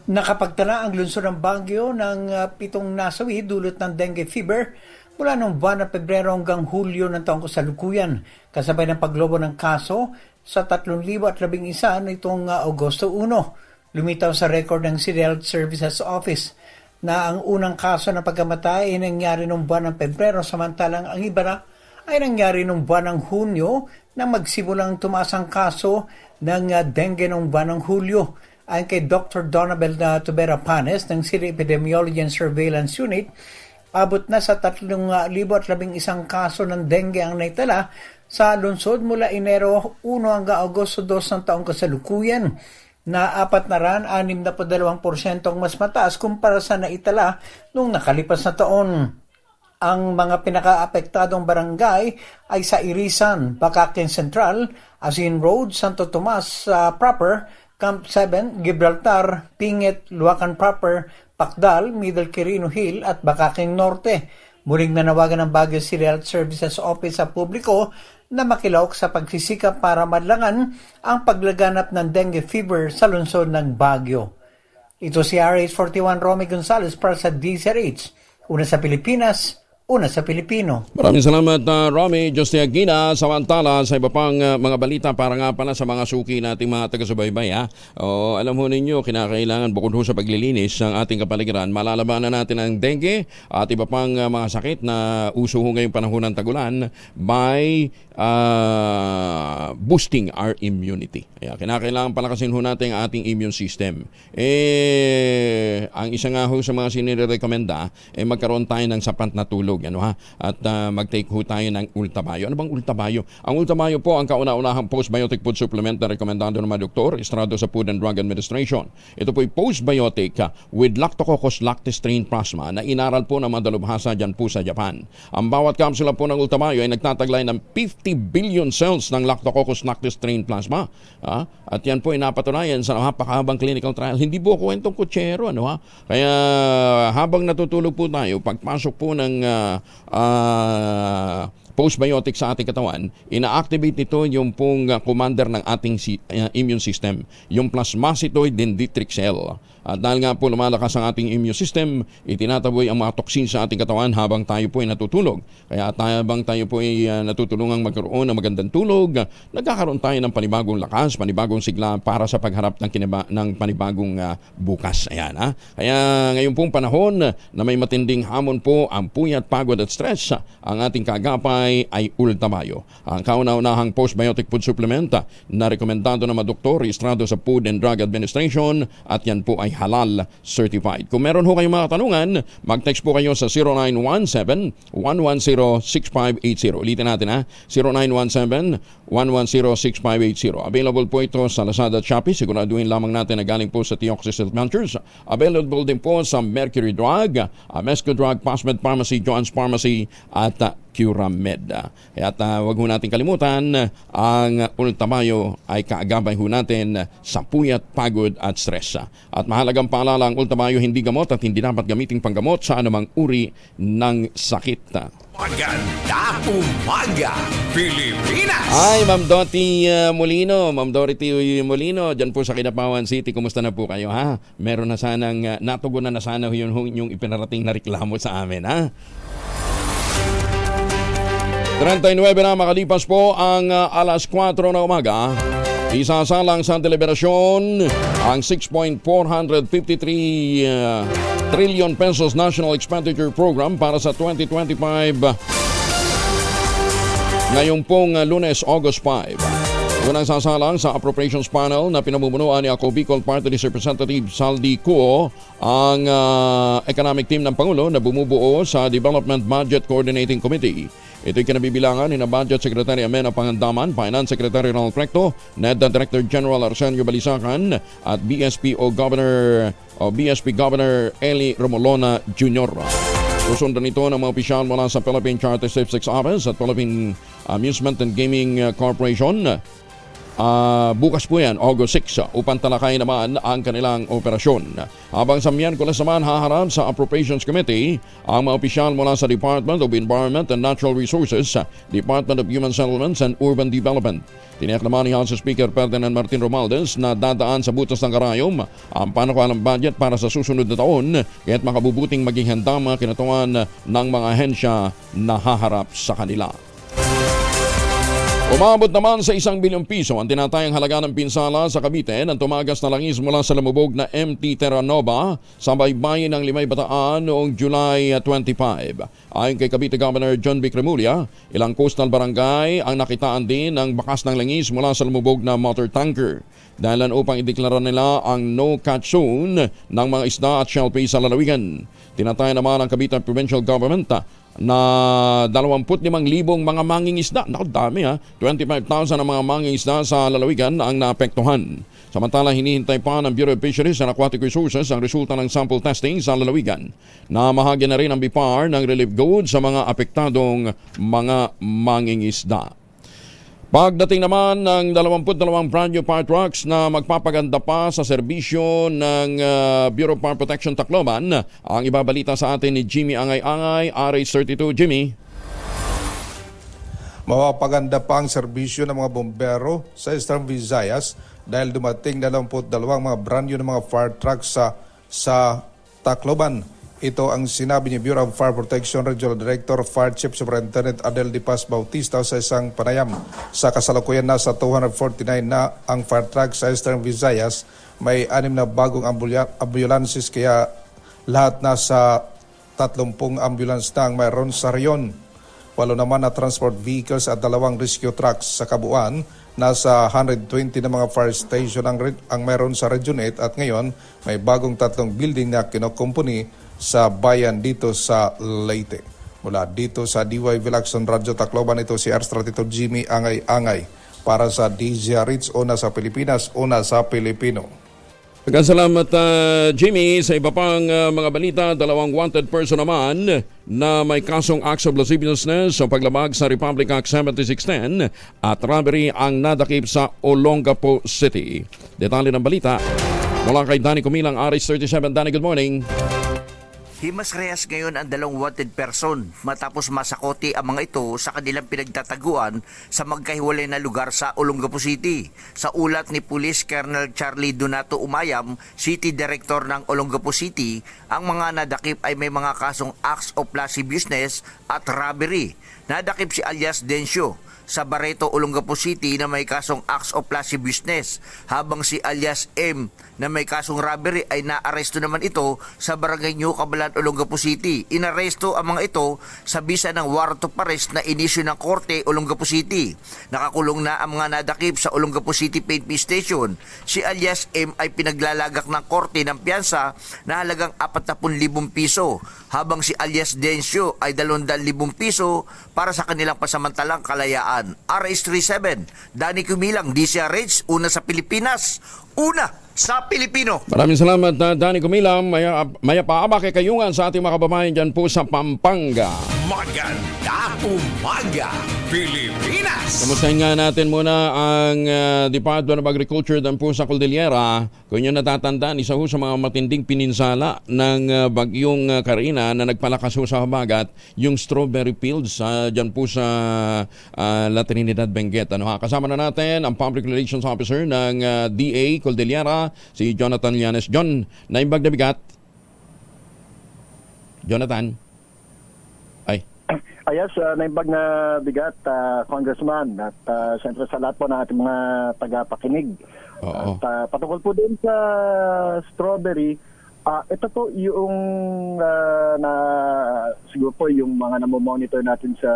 Nakapagtala ang lungsod ng Baguio ng 7 nasawi dulot ng dengue fever mula noong buwan ng Pebrero hanggang Hulyo ng taong kasalukuyan, kasabay ng paglobo ng kaso sa 3,011 nitong Agosto 1. Lumitaw sa record ng City Health Services Office na ang unang kaso na pagkamatay ay nangyari noong buwan ng Pebrero, samantalang ang iba na ay nangyari noong buwan ng Hunyo na magsimulang tumaas ang kaso ng dengue noong buwan ng Hulyo. Ayon kay Dr. Donabel Tubera Panes ng City Epidemiology and Surveillance Unit, abot na sa 3,011 kaso ng dengue ang naitala sa lungsod mula Enero 1 hanggang Agosto 2 ng taong kasalukuyan, na 4.62% mas mataas kumpara sa naitala noong nakalipas na taon. Ang mga pinaka-apektadong barangay ay sa Irisan, Bakaken Central, Asin Road, Santo Tomas Proper, Camp 7, Gibraltar, Pingit, Luacan Proper, Pakdal, Middle Quirino Hill at Bakaken Norte. Muling nanawagan ng Baguio City Health Services Office sa publiko na makilahok sa pagsisikap para madlangan ang paglaganap ng dengue fever sa lungsod ng Baguio. Ito si RH41 Romy Gonzalez para sa DZRH. Una sa Pilipinas, una sa Pilipino. Maraming salamat, Romy Juste Aguina. Samantala, sa iba pang mga balita para nga pala sa mga suki nating mga taga-subaybay. Alam ho ninyo, kinakailangan bukod ho sa paglilinis ng ating kapaligiran, malalabanan natin ang dengue at iba pang mga sakit na uso ho ngayong panahon ng tagulan by boosting our immunity. Kaya kinakailangan palakasin ho natin ang ating immune system. Ang isa nga ho sa mga sinirekomenda, magkaroon tayo ng sapat na tulog. At mag-take ho tayo ng Ultabayo. Ano bang Ultabayo? Ang Ultabayo po ang kauna-unahang postbiotic food supplement na rekomendado ng mga doktor, estrado sa Food and Drug Administration. Ito po ay postbiotic with Lactococcus lactis-strain plasma na inaral po ng mga dalubhasa dyan po sa Japan. Ang bawat kapsula po ng Ultabayo ay nagtataglay ng 50 billion cells ng Lactococcus lactis-strain plasma. At yan po ay napatunayan sa napakahabang clinical trial. Hindi po kwentong kutsero. Kaya habang natutulog po tayo, pagpasok po ng postbiotic sa ating katawan, ina-activate nito yung pong commander ng ating immune system, yung plasmacytoid dendritic cell. At dahil nga po lumalakas ang ating immune system, itinataboy ang mga toxins sa ating katawan habang tayo po ay natutulog. Kaya habang tayo po ay natutulungang magkaroon ng magandang tulog, nagkakaroon tayo ng panibagong lakas, panibagong sigla para sa pagharap ng panibagong bukas. Ayan, Kaya ngayon pong panahon na may matinding hamon po ang puyat, pagod at stress, ang ating kaagapay ay Ultabayo. Ang kauna-unahang postbiotic food supplement na rekomendado ng mga doktor, rehistrado sa Food and Drug Administration, at yan po ay halal certified. Kung meron ho kayong mga tanungan, mag-text po kayo sa 0917-110-6580. Ulitin natin, 0917-110-6580. Available po ito sa Lazada at Shopee. Siguraduhin lamang natin na galing po sa Theoxis Adventures. Available din po sa Mercury Drug, Mesco Drug, Pasmed Pharmacy, John's Pharmacy, at Curamed. Kaya wag ho natin kalimutan, ang Ultabayo ay kaagabay ho natin sa puyat, pagod at stress. At mahalagang paalala, ang Ultabayo hindi gamot at hindi dapat gamiting panggamot sa anumang uri ng sakit. Maganda umaga, Pilipinas! Ay, Ma'am Dorothy Molino, dyan po sa Kinapawan City, kumusta na po kayo, Meron na sanang natugunan na sana yung ipinarating na reklamo sa amin, 39 na makalipas po ang alas 4 na umaga. Isasalang sa deliberasyon ang 6.453 trillion pesos National Expenditure Program para sa 2025 ngayong pong Lunes, August 5. Unang sasalang sa Appropriations Panel na pinamumunuan ni Ako Bicol Party List Representative Saldi Cuo ang economic team ng Pangulo na bumubuo sa Development Budget Coordinating Committee. Ito'y kinabibilangan ni na Budget Secretary Amena Pangandaman, Finance Secretary Ronald Recto, NEDA Director General Arsenio Balisacan at BSP Governor Eli Romolona Jr. Susundan ito ng mga opisyal mula sa Philippine Charter Statistics Office at Philippine Amusement and Gaming Corporation. Bukas po yan, August 6, upang talakay naman ang kanilang operasyon. Habang sa Miyerkules naman haharap sa Appropriations Committee ang mga opisyal mula sa Department of Environment and Natural Resources, Department of Human Settlements and Urban Development. Tiniyak naman ni House Speaker Ferdinand Martin Romualdez na dadaan sa butas ng karayom ang panukalang budget para sa susunod na taon, kaya't makabubuting maging handa mga kinatuan ng mga ahensya na haharap sa kanila. Umabot naman sa 1 bilyong piso ang tinatayang halaga ng pinsala sa Cavite ng tumagas na langis mula sa lumubog na MT Terra Nova sa baybayin ng Limay Bataan noong July 25. Ayon kay Cavite Governor John B. Cremulya, ilang coastal barangay ang nakitaan din ng bakas ng langis mula sa lumubog na motor tanker. Dahilan upang ideklara nila ang no-catch zone ng mga isda at shellfish sa lalawigan. Tinataya naman ang Cavite Provincial Government na 25,000 mga mangingisda. Naku, dami 25,000 ang mga mangingisda sa lalawigan ang naapektuhan. Samantala, hinihintay pa ng Bureau of Fisheries and Aquatic Resources ang resulta ng sample testing sa lalawigan. Namahagi na rin ang BIPAR ng relief goods sa mga apektadong mga mangingisda. Pagdating naman ng 22 brand new fire trucks na magpapaganda pa sa serbisyo ng Bureau of Fire Protection Tacloban, ang ibabalita sa atin ni Jimmy Angay-Angay, RH32. Jimmy. Mapapaganda pa ang serbisyo ng mga bombero sa Eastern Visayas dahil dumating 22 mga brand new na mga fire trucks sa Tacloban. Ito ang sinabi ni Bureau of Fire Protection Regional Director Fire Chief Superintendent Adel De Paz Bautista sa isang panayam. Sa kasalukuyan nasa 249 na ang fire truck sa Eastern Visayas. May 6 na bagong ambulances kaya lahat nasa 30 ambulance na ang mayroon sa reyon. 8 naman na transport vehicles at 2 rescue trucks. Sa kabuuan, nasa 120 na mga fire station ang mayroon sa Region 8 at ngayon may bagong 3 building na kinukumpuni sa bayan dito sa Leyte. Mula dito sa DYV Lacson Radyo Tacloban, ito si Arstratito Jimmy Angay-Angay para sa DZRH, una sa Pilipinas, una sa Pilipino. Salamat Jimmy. Sa iba pang mga balita, 2 wanted person naman na may kasong acts of lasciviousness sa paglabag sa Republic Act 7610 at robbery ang nadakip sa Olongapo City. Detalye ng balita mula kay Danny Kumilang, RH37. Danny, good morning. Himasrehas ngayon ang 2 wanted person matapos masakoti ang mga ito sa kanilang pinagtataguan sa magkahiwalay na lugar sa Olongapo City. Sa ulat ni Police Colonel Charlie Donato Umayam, City Director ng Olongapo City, ang mga nadakip ay may mga kasong acts of lasciviousness at robbery. Nadakip si alias Dencio sa Barreto, Olongapo City na may kasong acts of lasciviousness, habang si alias M na may kasong robbery ay naaresto naman ito sa Barangay New Cabalan, Olongapo City. Inaresto ang mga ito sa bisa ng warrant of arrest na inisyu ng Korte, Olongapo City. Nakakulong na ang mga nadakip sa Olongapo City PNP Station. Si alias M ay pinaglalagak ng Korte ng piyansa na halagang 40,000 piso, habang si alias Dencio ay 200,000 piso para sa kanilang pasamantalang kalayaan. RH37, Danny Kumilang, DZRH, una sa Pilipinas, una sa Pilipino. Maraming salamat Danny Kumilang. Maya paaba kay kayungan sa ating mga kababayan dyan po sa Pampanga. Magandang umaga, Pilipinas! Kamustahin nga natin muna ang Department of Agriculture dyan po sa Cordillera. Kung nyo natatandaan, isa ho sa mga matinding pininsala ng bagyong Karina na nagpalakas ho sa habagat, yung strawberry fields dyan po sa La Trinidad, Benguet. Kasama na natin ang Public Relations Officer ng DA Cordillera, si Jonathan Llanes. John, naimbag na bigat? Jonathan? Ayos, naimbag na bigat, Congressman, at siyempre sa lahat po ng ating mga tagapakinig. Oo. At patungkol po din sa strawberry, ito po yung siguro po yung mga namomonitor natin sa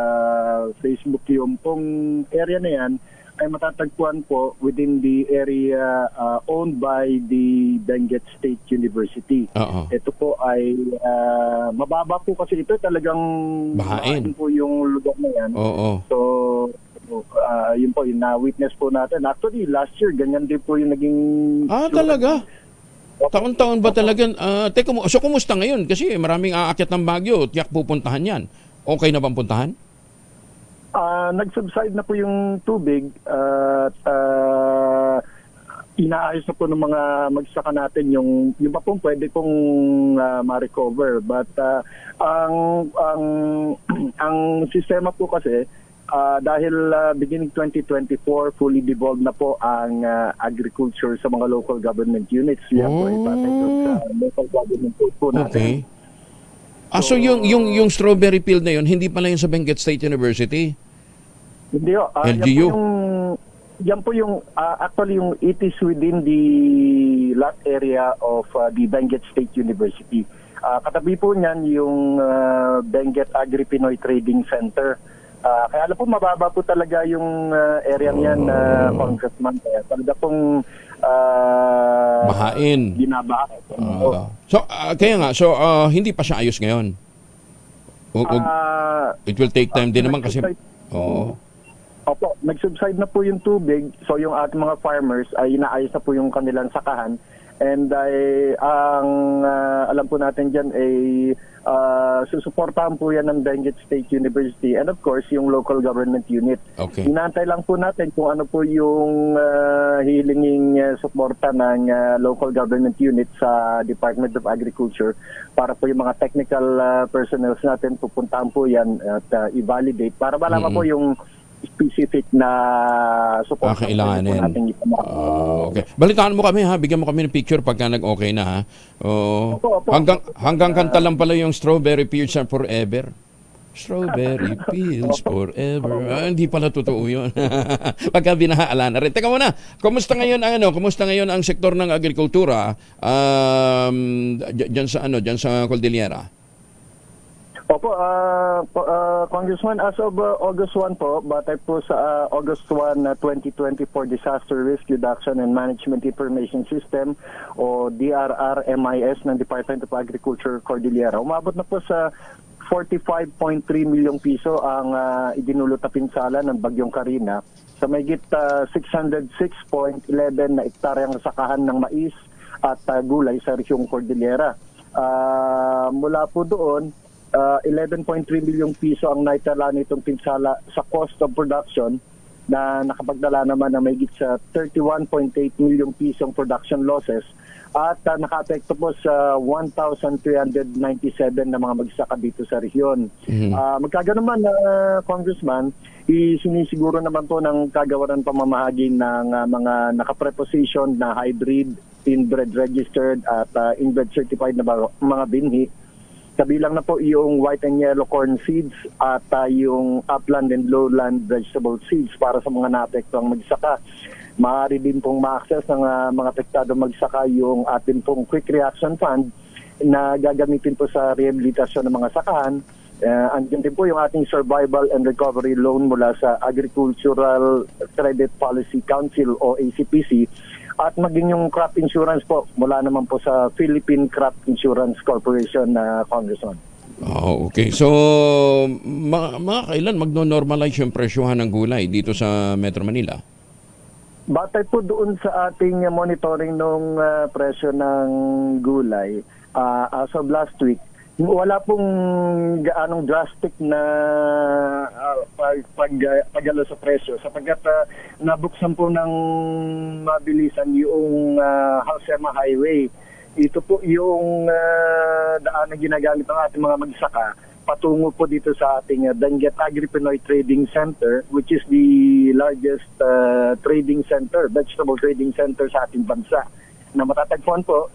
Facebook, yung pong area na yan ay matatagpuan po within the area owned by the Benguet State University. Uh-oh. Ito po ay mababa po kasi ito, talagang bahain po yung lugar na yan. Oo. So yun po yung na-witness po natin. Actually last year ganyan din po yung naging talaga? Taon-taon ba talaga? So kumusta ngayon? Kasi maraming aakyat ng Baguio, tiyak pupuntahan yan. Okay na bang puntahan? Nag-subside na po yung tubig at inaayos na po ng mga magsaka natin yung pa pong pwede pong ma-recover. But ang sistema po kasi dahil beginning 2024 fully devolved na po ang agriculture sa mga local government units. Yan po ipatay sa local government po natin. Okay. So yung strawberry field na yun, hindi pala yun sa Benguet State University? Hindi o. LGU? Yan po yung, actually yung it is within the lot area of the Benguet State University. Katabi po niyan yung Benguet Agri-Pinoy Trading Center. Kaya alam po, mababa po talaga yung area niyan, Congressman. Kaya talaga pong bahain. Binabaha. Kaya nga, hindi pa siya ayos ngayon. It will take time din naman kasi. Opo, nag-subside na po yung tubig. So yung ating mga farmers ay inaayos na po yung kanilang sakahan. And ang alam po natin dyan ay susuportahan po yan ng Benguet State University and of course yung local government unit. Okay. Inaantay lang po natin kung ano po yung hilinging suporta ng local government unit sa Department of Agriculture para po yung mga technical personnel natin pupuntahan po yan at i-validate para malaman po yung specific na support. Kailanganin. Okay. Balitaan mo kami ha, bigyan mo kami ng picture pagka nag-okay na ha. Opo. Hanggang kanta lang pala yung Strawberry Fields Forever. Strawberry Fields Forever. Hindi pala totoo yun. Pagka binahaala na rin. Teka muna, kumusta ngayon ang sektor ng agrikultura diyan sa Cordillera? Opo, Congressman, as of August 1 po, batay po sa August 1, 2024 Disaster Risk Reduction and Management Information System o DRRMIS ng Department of Agriculture Cordillera. Umabot na po sa 45.3 milyong piso ang idinulot na pinsala ng Bagyong Karina sa mahigit 606.11 na ektaryang sakahan ng mais at gulay sa rehiyon Cordillera. Mula po doon, 11.3 milyong piso ang naitala nitong pinsala sa cost of production na nakapagdala naman na mahigit sa 31.8 milyong pisong production losses at naka-apekto po sa 1,397 na mga magsaka dito sa rehiyon. Magkaganon man, Congressman, sinisiguro naman po ng kagawaran pamamahagi ng mga nakapreposition na hybrid, inbred registered at inbred certified na mga binhi. Kabilang na po yung white and yellow corn seeds at yung upland and lowland vegetable seeds para sa mga naapektuang magsaka. Maaari din pong ma-access ng mga apektado magsaka yung atin pong Quick Reaction Fund na gagamitin po sa rehabilitasyon ng mga sakahan. Andyan din po yung ating Survival and Recovery Loan mula sa Agricultural Credit Policy Council o ACPC. At maging yung crop insurance po mula naman po sa Philippine Crop Insurance Corporation na Congressman. Okay. So, mga kailan magno-normalize yung presyohan ng gulay dito sa Metro Manila? Batay po doon sa ating monitoring ng presyo ng gulay, as of last week, wala pong gaanong drastic na paggalo sa presyo sapagkat nabuksan po ng mabilisan yung Halsema Highway. Ito po yung daan na ginagamit ng ating mga magsaka patungo po dito sa ating Benguet Agri-Pinoy Trading Center, which is the largest trading center, vegetable trading center sa ating bansa. Na matatagpuan po,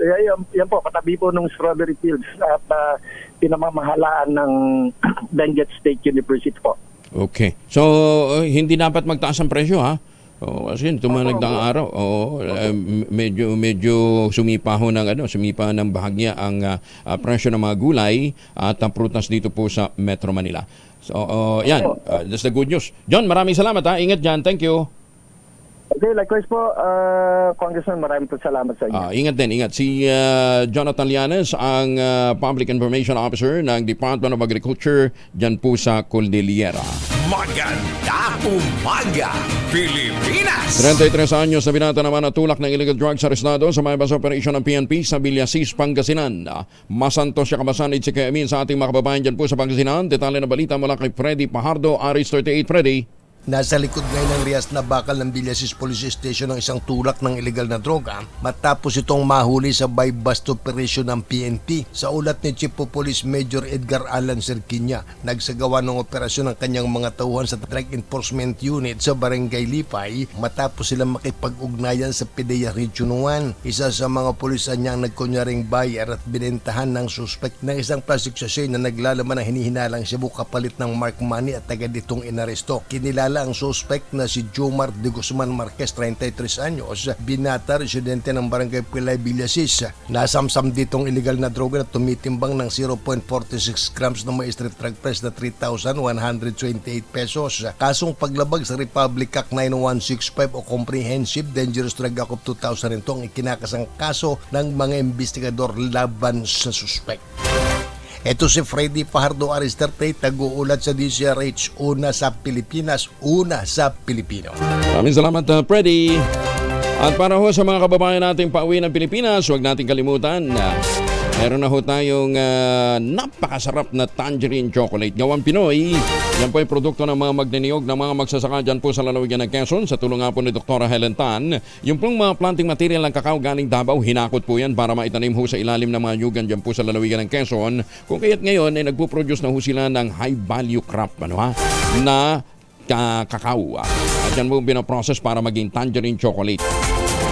yan po, katabi po ng strawberry fields at pinamamahalaan ng Benguet State University po. Okay. So, hindi dapat magtaas ang presyo ha? Kasi tumanagdaang araw, medyo sumipa ng bahagya ang presyo ng mga gulay at ang prutas dito po sa Metro Manila. So, yan, that's the good news. John, maraming salamat ha. Ingat dyan. Thank you. Okay, likewise po, Congressman, maraming po salamat sa inyo. Ingat din, ingat. Si Jonathan Llanes, ang Public Information Officer ng Department of Agriculture dyan po sa Cordillera. Maganda umaga, Pilipinas! 33 anyos na binata naman at tulak ng illegal drugs arestado sa may basa operation ng PNP sa Villasis, Pangasinan. Masantos siya kabasan si Kayamin sa ating mga kababayan dyan po sa Pangasinan. Detalye na balita mula kay Freddy Pajardo, Aris 38. Freddy. Nasa likod ngayon ng Rias na bakal ng Villasis Police Station ng isang tulak ng ilegal na droga matapos itong mahuli sa buy-bust operation ng PNP. Sa ulat ni Chief of Police Major Edgar Alan Serquiña, nagsagawa ng operasyon ng kanyang mga tauhan sa Drug Enforcement Unit sa Barangay Lipay matapos silang makipag-ugnayan sa PDEA Region 1. Isa sa mga pulisan niyang nagkunyaring buyer at binentahan ng suspect ng isang plastic sachet na naglalaman ng hinihinalang Cebu kapalit ng mark money at agad itong inaresto. Kinilala ang suspect na si Jomar de Guzman Marquez, 33 anyos, binata, residente ng Barangay Pilay, Villasis. Nasamsam ditong illegal na droga na tumitimbang ng 0.46 grams na may street drug price na 3,128 pesos. Kasong paglabag sa Republic Act 9165 o Comprehensive Dangerous Drug Act of 2002 ang ikinakasang kaso ng mga investigador laban sa suspect. Ito si Freddy Pajardo, Aris 38, tag-uulat sa DZRH, una sa Pilipinas, una sa Pilipino. Maraming salamat, Freddy. At para ho sa mga kababayan nating pauwi ng Pilipinas, huwag nating kalimutan na meron na ho tayong napakasarap na tangerine chocolate. Gawang Pinoy, yan po ay produkto ng mga magniniyog ng mga magsasaka dyan po sa lalawigan ng Quezon. Sa tulong nga po ni Dr. Helen Tan, yung pong mga planting material ng kakao galing Davao, hinakot po yan para maitanim ho sa ilalim ng mga yugan dyan po sa lalawigan ng Quezon. Kung kaya't ngayon ay nagpo-produce na ho sila ng high value crop na kakao. At yan po pinaprocess para maging tangerine chocolate.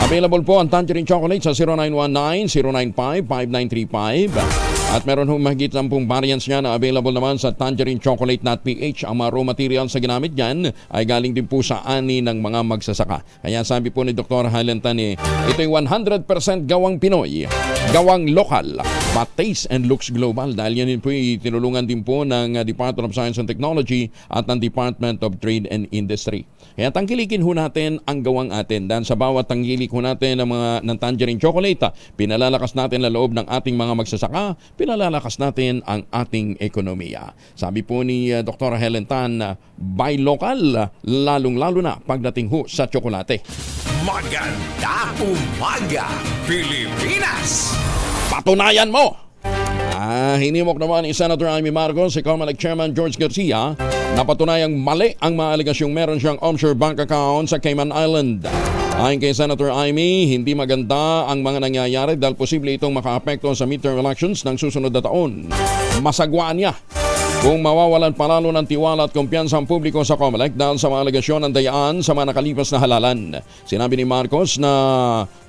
Available po ang tangerine chocolate sa 0919-095-5935. At meron hong mahigit 10 variants niya na available naman sa Tangerine Chocolate Nut PH. Ang mga raw materials sa ginamit dyan ay galing din po sa ani ng mga magsasaka. Kaya sabi po ni Dr. Halentan, ito'y 100% gawang Pinoy, gawang lokal, but taste and looks global. Dahil yan po tinulungan din po ng Department of Science and Technology at ng Department of Trade and Industry. Kaya tangkilikin ho natin ang gawang atin. Dahil sa bawat tangkilik ho natin ng Tangerine Chocolate, pinalalakas natin ang loob ng ating mga magsasaka, pinalalakas natin ang ating ekonomiya. Sabi po ni Dr. Helen Tan, buy local, lalong-lalo na pagdating ho sa tsokolate. Maganda umaga, Pilipinas! Patunayan mo! Hinimok naman ni Senator Amy Marcos si COMELEC Chairman George Garcia na patunayang mali ang mga alegasyong meron siyang offshore bank account sa Cayman Island. Ayon kay Senator Amy, hindi maganda ang mga nangyayari dahil posible itong makaapekto sa midterm elections ng susunod na taon. Masagwaan niya kung mawawalan palalo ng tiwala at kumpiyansa ang publiko sa COMELEC dahil sa mga alegasyon ng dayaan sa mga nakalipas na halalan. Sinabi ni Marcos na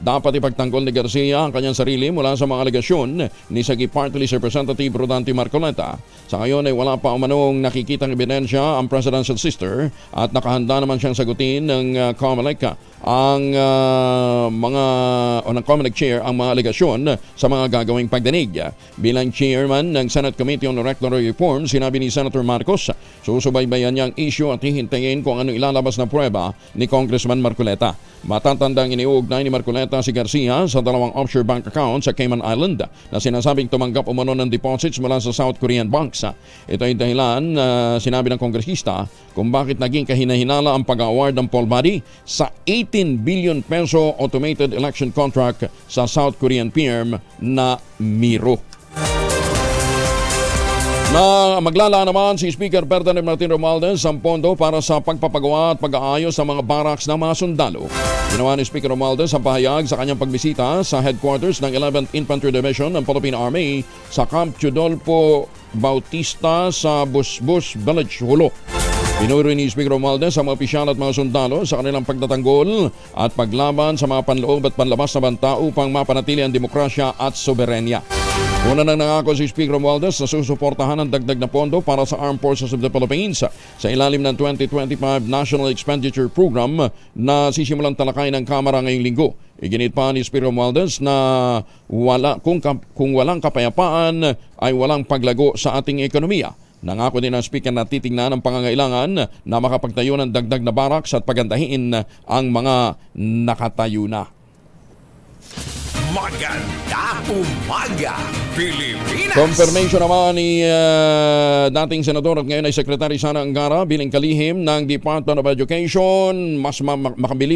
dapat ipagtanggol ni Garcia ang kanyang sarili mula sa mga alegasyon ni Sagi Party List Representative Rodante Marcoleta. Sa ngayon ay wala pa umanong nakikitang ebidensya ang presidential sister at nakahanda naman siyang sagutin ng COMELEC ng COMELEC chair ang mga alegasyon sa mga gagawing pagdinig. Bilang chairman ng Senate Committee on Electoral Reform, sinabi ni Senator Marcos, susubaybayan niyang issue at hihintayin kung ano ilalabas na prueba ni Congressman Marcoleta. Matatandang iniuugnay ni Marcoleta si Garcia sa dalawang offshore bank account sa Cayman Island na sinasabing tumanggap umano ng deposits mula sa South Korean banks. Ito ay dahilan, sinabi ng kongresista, kung bakit naging kahinahinala ang pag-award ng poll body sa 18 billion peso automated election contract sa South Korean firm na Miro. Na maglalaan naman si Speaker Ferdinand Martin Romualdez ang pondo para sa pagpapagawa at pag-aayos sa mga barracks ng mga sundalo. Ginawa ni Speaker Romualdez ang pahayag sa kanyang pagbisita sa headquarters ng 11th Infantry Division ng Philippine Army sa Camp Teodolfo Bautista sa Busbus Village, Hulo. Pinuri ni Speaker Romualdez ang mga opisyal at mga sundalo sa kanilang pagtatanggol at paglaban sa mga panloob at panlabas na banta upang mapanatili ang demokrasya at soberenya. Una nang nangako si Speaker Romualdez na susuportahan ang dagdag na pondo para sa Armed Forces of the Philippines sa ilalim ng 2025 National Expenditure Program na sisimulang talakay ng Kamara ngayong linggo. Iginit pa ni Speaker Romualdez na kung walang kapayapaan ay walang paglago sa ating ekonomiya. Nangako din ang Speaker na titingnan ang pangangailangan na makapagtayo ng dagdag na barracks at pagandahin ang mga nakatayo na. Maganda umaga, Pilipinas! Confirmation naman ni dating senador at ngayon ay Secretary Sara Angara bilang kalihim ng Department of Education mas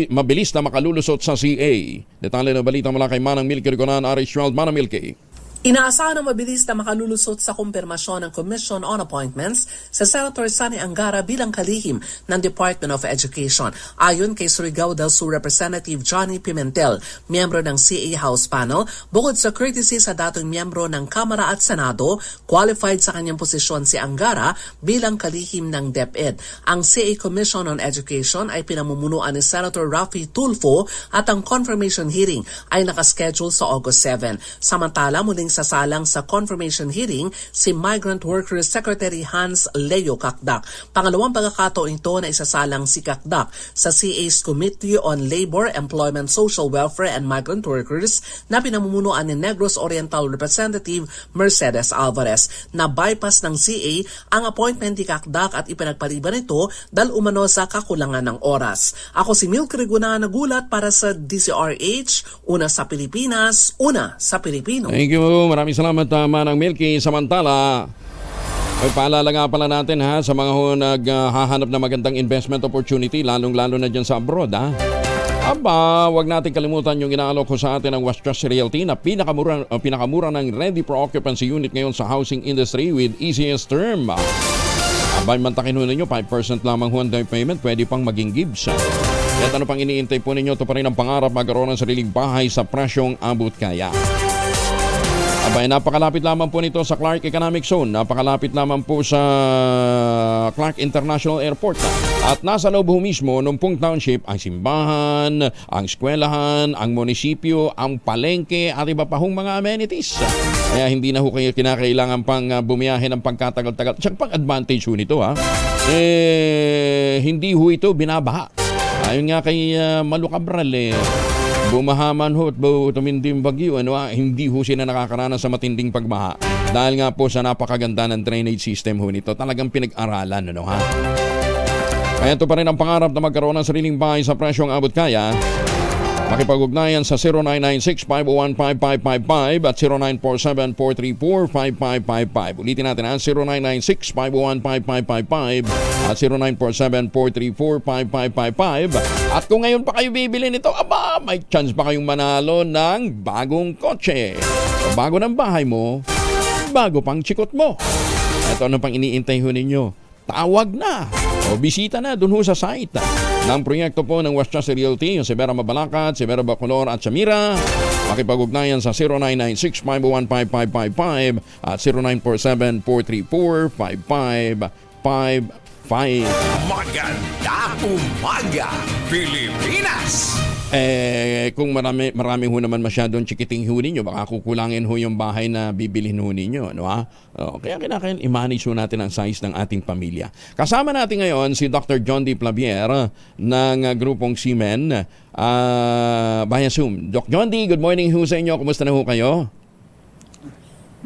mabilis na makalulusot sa CA. Detalye na balita mula kay Manang Milky Riconan, Aris Schwald. Manang Milky. Inaasahan na mabilis na makalulusot sa kumpirmasyon ng Commission on Appointments sa Senator Sani Angara bilang kalihim ng Department of Education. Ayon kay Surigao del Sur Representative Johnny Pimentel, miyembro ng CA House Panel, bukod sa courtesy sa dating miyembro ng Kamara at Senado, qualified sa kanyang posisyon si Angara bilang kalihim ng DepEd. Ang CA Commission on Education ay pinamumunuan ni Senator Raffy Tulfo at ang confirmation hearing ay nakaschedule sa August 7. Samantala, muling sasalang sa confirmation hearing si Migrant Workers Secretary Hans Leo Kakdak. Pangalawang pagkakataon ito na isasalang si Kakdak sa CA's Committee on Labor, Employment, Social Welfare and Migrant Workers na pinamumunuan ni Negros Oriental Representative Mercedes Alvarez. Na bypass ng CA ang appointment ni Kakdak at ipinagpaliban ito dahil umano sa kakulangan ng oras. Ako si Milky Riconan, nagulat para sa DZRH, una sa Pilipinas, una sa Pilipino. Thank you. Maraming salamat, Manang Milky. Samantala, ay paalala nga pala natin sa mga naghahanap na magandang investment opportunity, lalong-lalo na dyan sa abroad. Wag natin kalimutan yung inaalok ko sa atin ng West Trust Realty na pinakamura ng ready for occupancy unit ngayon sa housing industry with easiest term. Mantakin ho ninyo, 5% lamang ho ang down payment, pwede pang maging gives. At ano pang iniintay po ninyo, ito pa rin ang pangarap magkaroon ng sariling bahay sa presyong abot kaya. Abay, napakalapit lamang po nito sa Clark Economic Zone. Napakalapit lamang po sa Clark International Airport. At nasa loob ho mismo ng Pung Township ang simbahan, ang eskwelahan, ang munisipyo, ang palengke at iba pa hong mga amenities. Kaya hindi na ho kayo kinakailangan pang bumiyahe ng pagkatagal-tagal. Tsaka pang advantage ho nito hindi ho ito binabaha. Ayon nga kay Malu Cabral bumahaman ho at tuminding bagyo, hindi ho sila nakakaranas sa matinding pagbaha. Dahil nga po sa napakaganda ng drainage system ho nito. Talagang pinag-aralan, Kaya ito pa rin ang pangarap na magkaroon ng sariling bahay sa presyong abot kaya. Makipag-ugnayan sa 0996-501-5555 at 0947-434-5555. Ulitin natin 0996-501-5555 at 0947-434-5555. At kung ngayon pa kayo bibili nito, may chance pa kayong manalo ng bagong kotse. Bago ng bahay mo, bago pang chikot mo. Ito ano pang iniintay ho ninyo? Tawag na o bisita na dun ho sa site ng proyekto po ng Westchester Realty, yung Severa Mabalacat, Severa Bacolor at Samira. Makipag-ugnayan sa 0996-501-5555 at 0947-434-5555. Magandang umaga, Pilipinas! Kung marami ho naman masyadong chikiting ho ninyo, baka kukulangin ho yung bahay na bibilhin ho ninyo. Kaya kinakailangan i-manage ho natin ang size ng ating pamilya. Kasama natin ngayon si Dr. John D. Plavier ng grupong Seamen via Zoom. Doc John D., good morning ho sa inyo. Kumusta na ho kayo?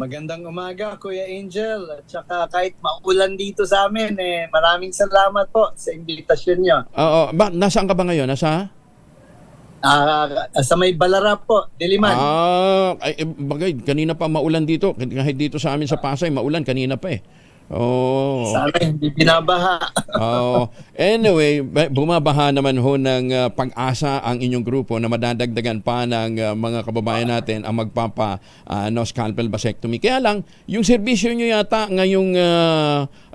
Magandang umaga, Kuya Angel. At saka kahit maulan dito sa amin, maraming salamat po sa imbitasyon nyo. Nasaan ka ba ngayon? Nasa? Sa may Balarap po, Diliman. Bagay, kanina pa maulan dito. Kahit dito sa amin sa Pasay, maulan kanina pa Sana hindi binabaha. Anyway, bumabaha naman ho ng pag-asa ang inyong grupo na madadagdagan pa ng mga kababayan natin ang scalpel vasectomy. Kaya lang, yung serbisyo nyo yata ngayong,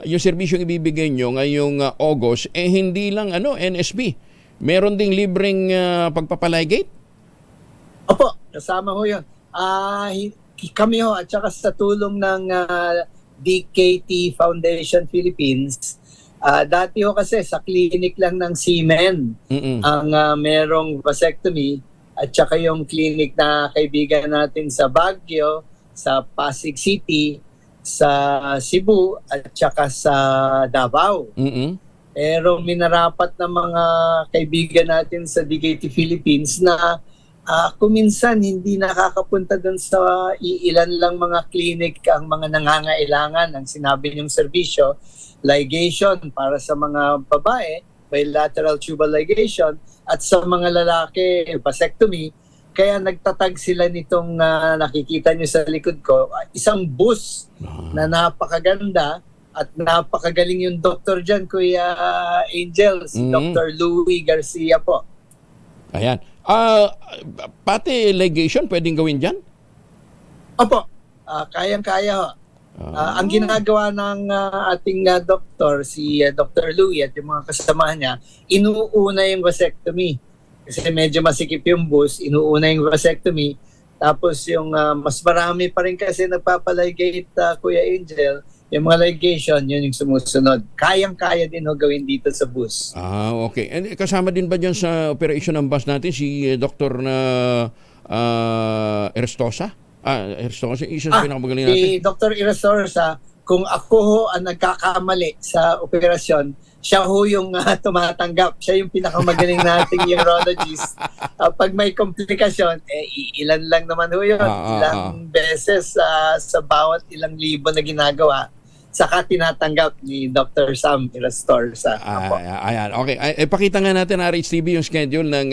yung serbisyo ibibigay nyo ngayong August, hindi lang NSP. Meron ding libreng pagpapaligate? Opo, kasama ho yun. Kami ho at saka sa tulong ng DKT Foundation Philippines, dati ho kasi sa clinic lang ng Seamen ang merong vasectomy at saka yung clinic na kaibigan natin sa Baguio, sa Pasig City, sa Cebu at saka sa Davao. Pero minarapat ng mga kaibigan natin sa DKT Philippines na kuminsan hindi nakakapunta doon sa iilan lang mga clinic ang mga nangangailangan ng sinabi niyong serbisyo, ligation para sa mga babae, bilateral tubal ligation, at sa mga lalaki, vasectomy. Kaya nagtatag sila nitong nakikita niyo sa likod ko, isang bus na napakaganda at napakagaling yung doktor dyan, Kuya Angel, si Dr. Louie Garcia po. Ayan. Pati ligation pwedeng gawin dyan? Opo. Kayang-kaya ho. Ang ginagawa ng ating doktor, si Dr. Louie at yung mga kasamahan niya, inuuna yung vasectomy. Kasi medyo masikip yung bus, inuuna yung vasectomy. Tapos yung mas marami pa rin kasi nagpapaligate, Kuya Angel, yung mga ligation, yun yung sumusunod. Kayang-kaya din ho gawin dito sa bus. Okay. And kasama din ba dyan sa operation ng bus natin si Dr. Erestosa? Erestosa, isa sa pinakamagaling natin. Si Dr. Erestosa, kung ako ho ang nagkakamali sa operasyon, siya ho yung tumatanggap. Siya yung pinakamagaling nating urologist. Pag may komplikasyon, ilan lang naman ho yun. Ilang beses sa bawat ilang libo na ginagawa. Saka tinatanggap ni Dr. Sam Erestorsa. Ayan, okay. Pakita nga natin RHTV yung schedule ng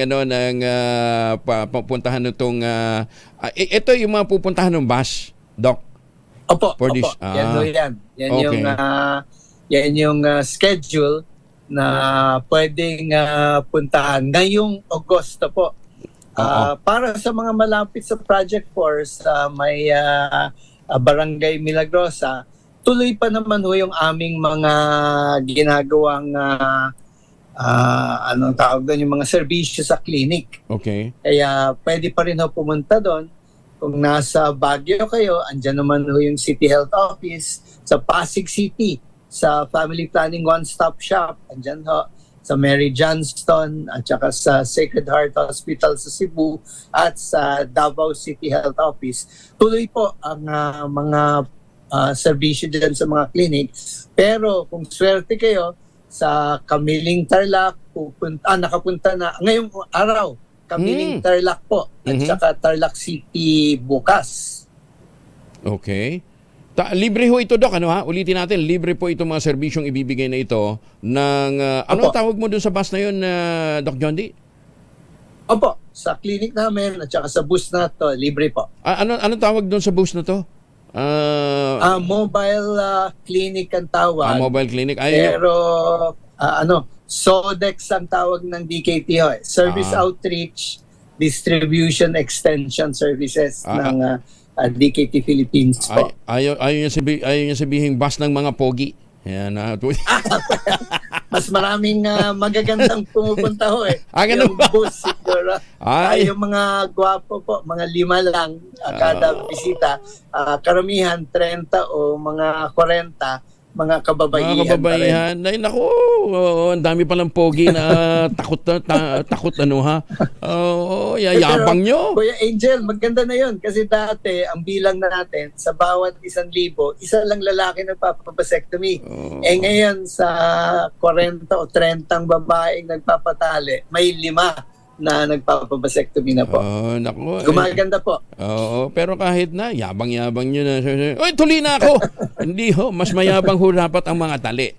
pupuntahan nitong ito yung mga pupuntahan ng bus, Doc. Opo. Yan. Yan yung schedule na pwedeng puntahan ngayong Agosto po. Para sa mga malapit sa Project Force, may Barangay Milagrosa, tuloy pa naman ho yung aming mga ginagawang anong tawag doon, yung mga serbisyo sa clinic. Okay. Kaya pwede pa rin ho pumunta doon Kung nasa Baguio kayo, andyan naman ho yung City Health Office. Sa Pasig City, sa Family Planning One-Stop Shop, andyan ho. Sa Mary Johnston, at saka sa Sacred Heart Hospital sa Cebu, at sa Davao City Health Office. Tuloy po ang mga serbisyo dyan sa mga clinic. Pero kung swerte kayo, sa Kamiling Tarlac, nakapunta na ngayong araw, Kamiling Tarlac po, at saka Tarlac City bukas. Okay. Libre ho ito, Doc, ano ha? Ulitin natin, libre po itong mga serbisyong ibibigay na ito ng, ano tawag mo doon sa bus na yun, Doc John D? Opo, sa clinic namin at saka sa bus na to, libre po. Ano tawag doon sa bus na to? Mobile clinic ang tawag. Mobile clinic. Pero, SODEX ang tawag ng DKTO. Service Outreach, Distribution Extension Services ng DKT Philippines po. Ayaw niya sabihin bus ng mga pogi. Yan, mas maraming magagandang pumupunta ho eh. Ganun yung ba? bus siguro. Yung mga gwapo po, mga 5 lang kada bisita. Karamihan 30 o mga 40 mga kababaihan. Mga kababaihan. Ay, naku, ang dami palang pogi na takot ano ha. Yayabang nyo. Kuya Angel, maganda na yun. Kasi dati, ang bilang natin, sa bawat 1,000, isa lang lalaki nagpapabasectomy. Ngayon, sa 40 o 30 babaeng nagpapatali, may 5 na nagpapabasectomy na po. Naku, gumaganda po. Pero kahit na, yabang-yabang nyo na. Oy, tuloy na ako! Hindi ho, mas mayabang ho dapat ang mga tali.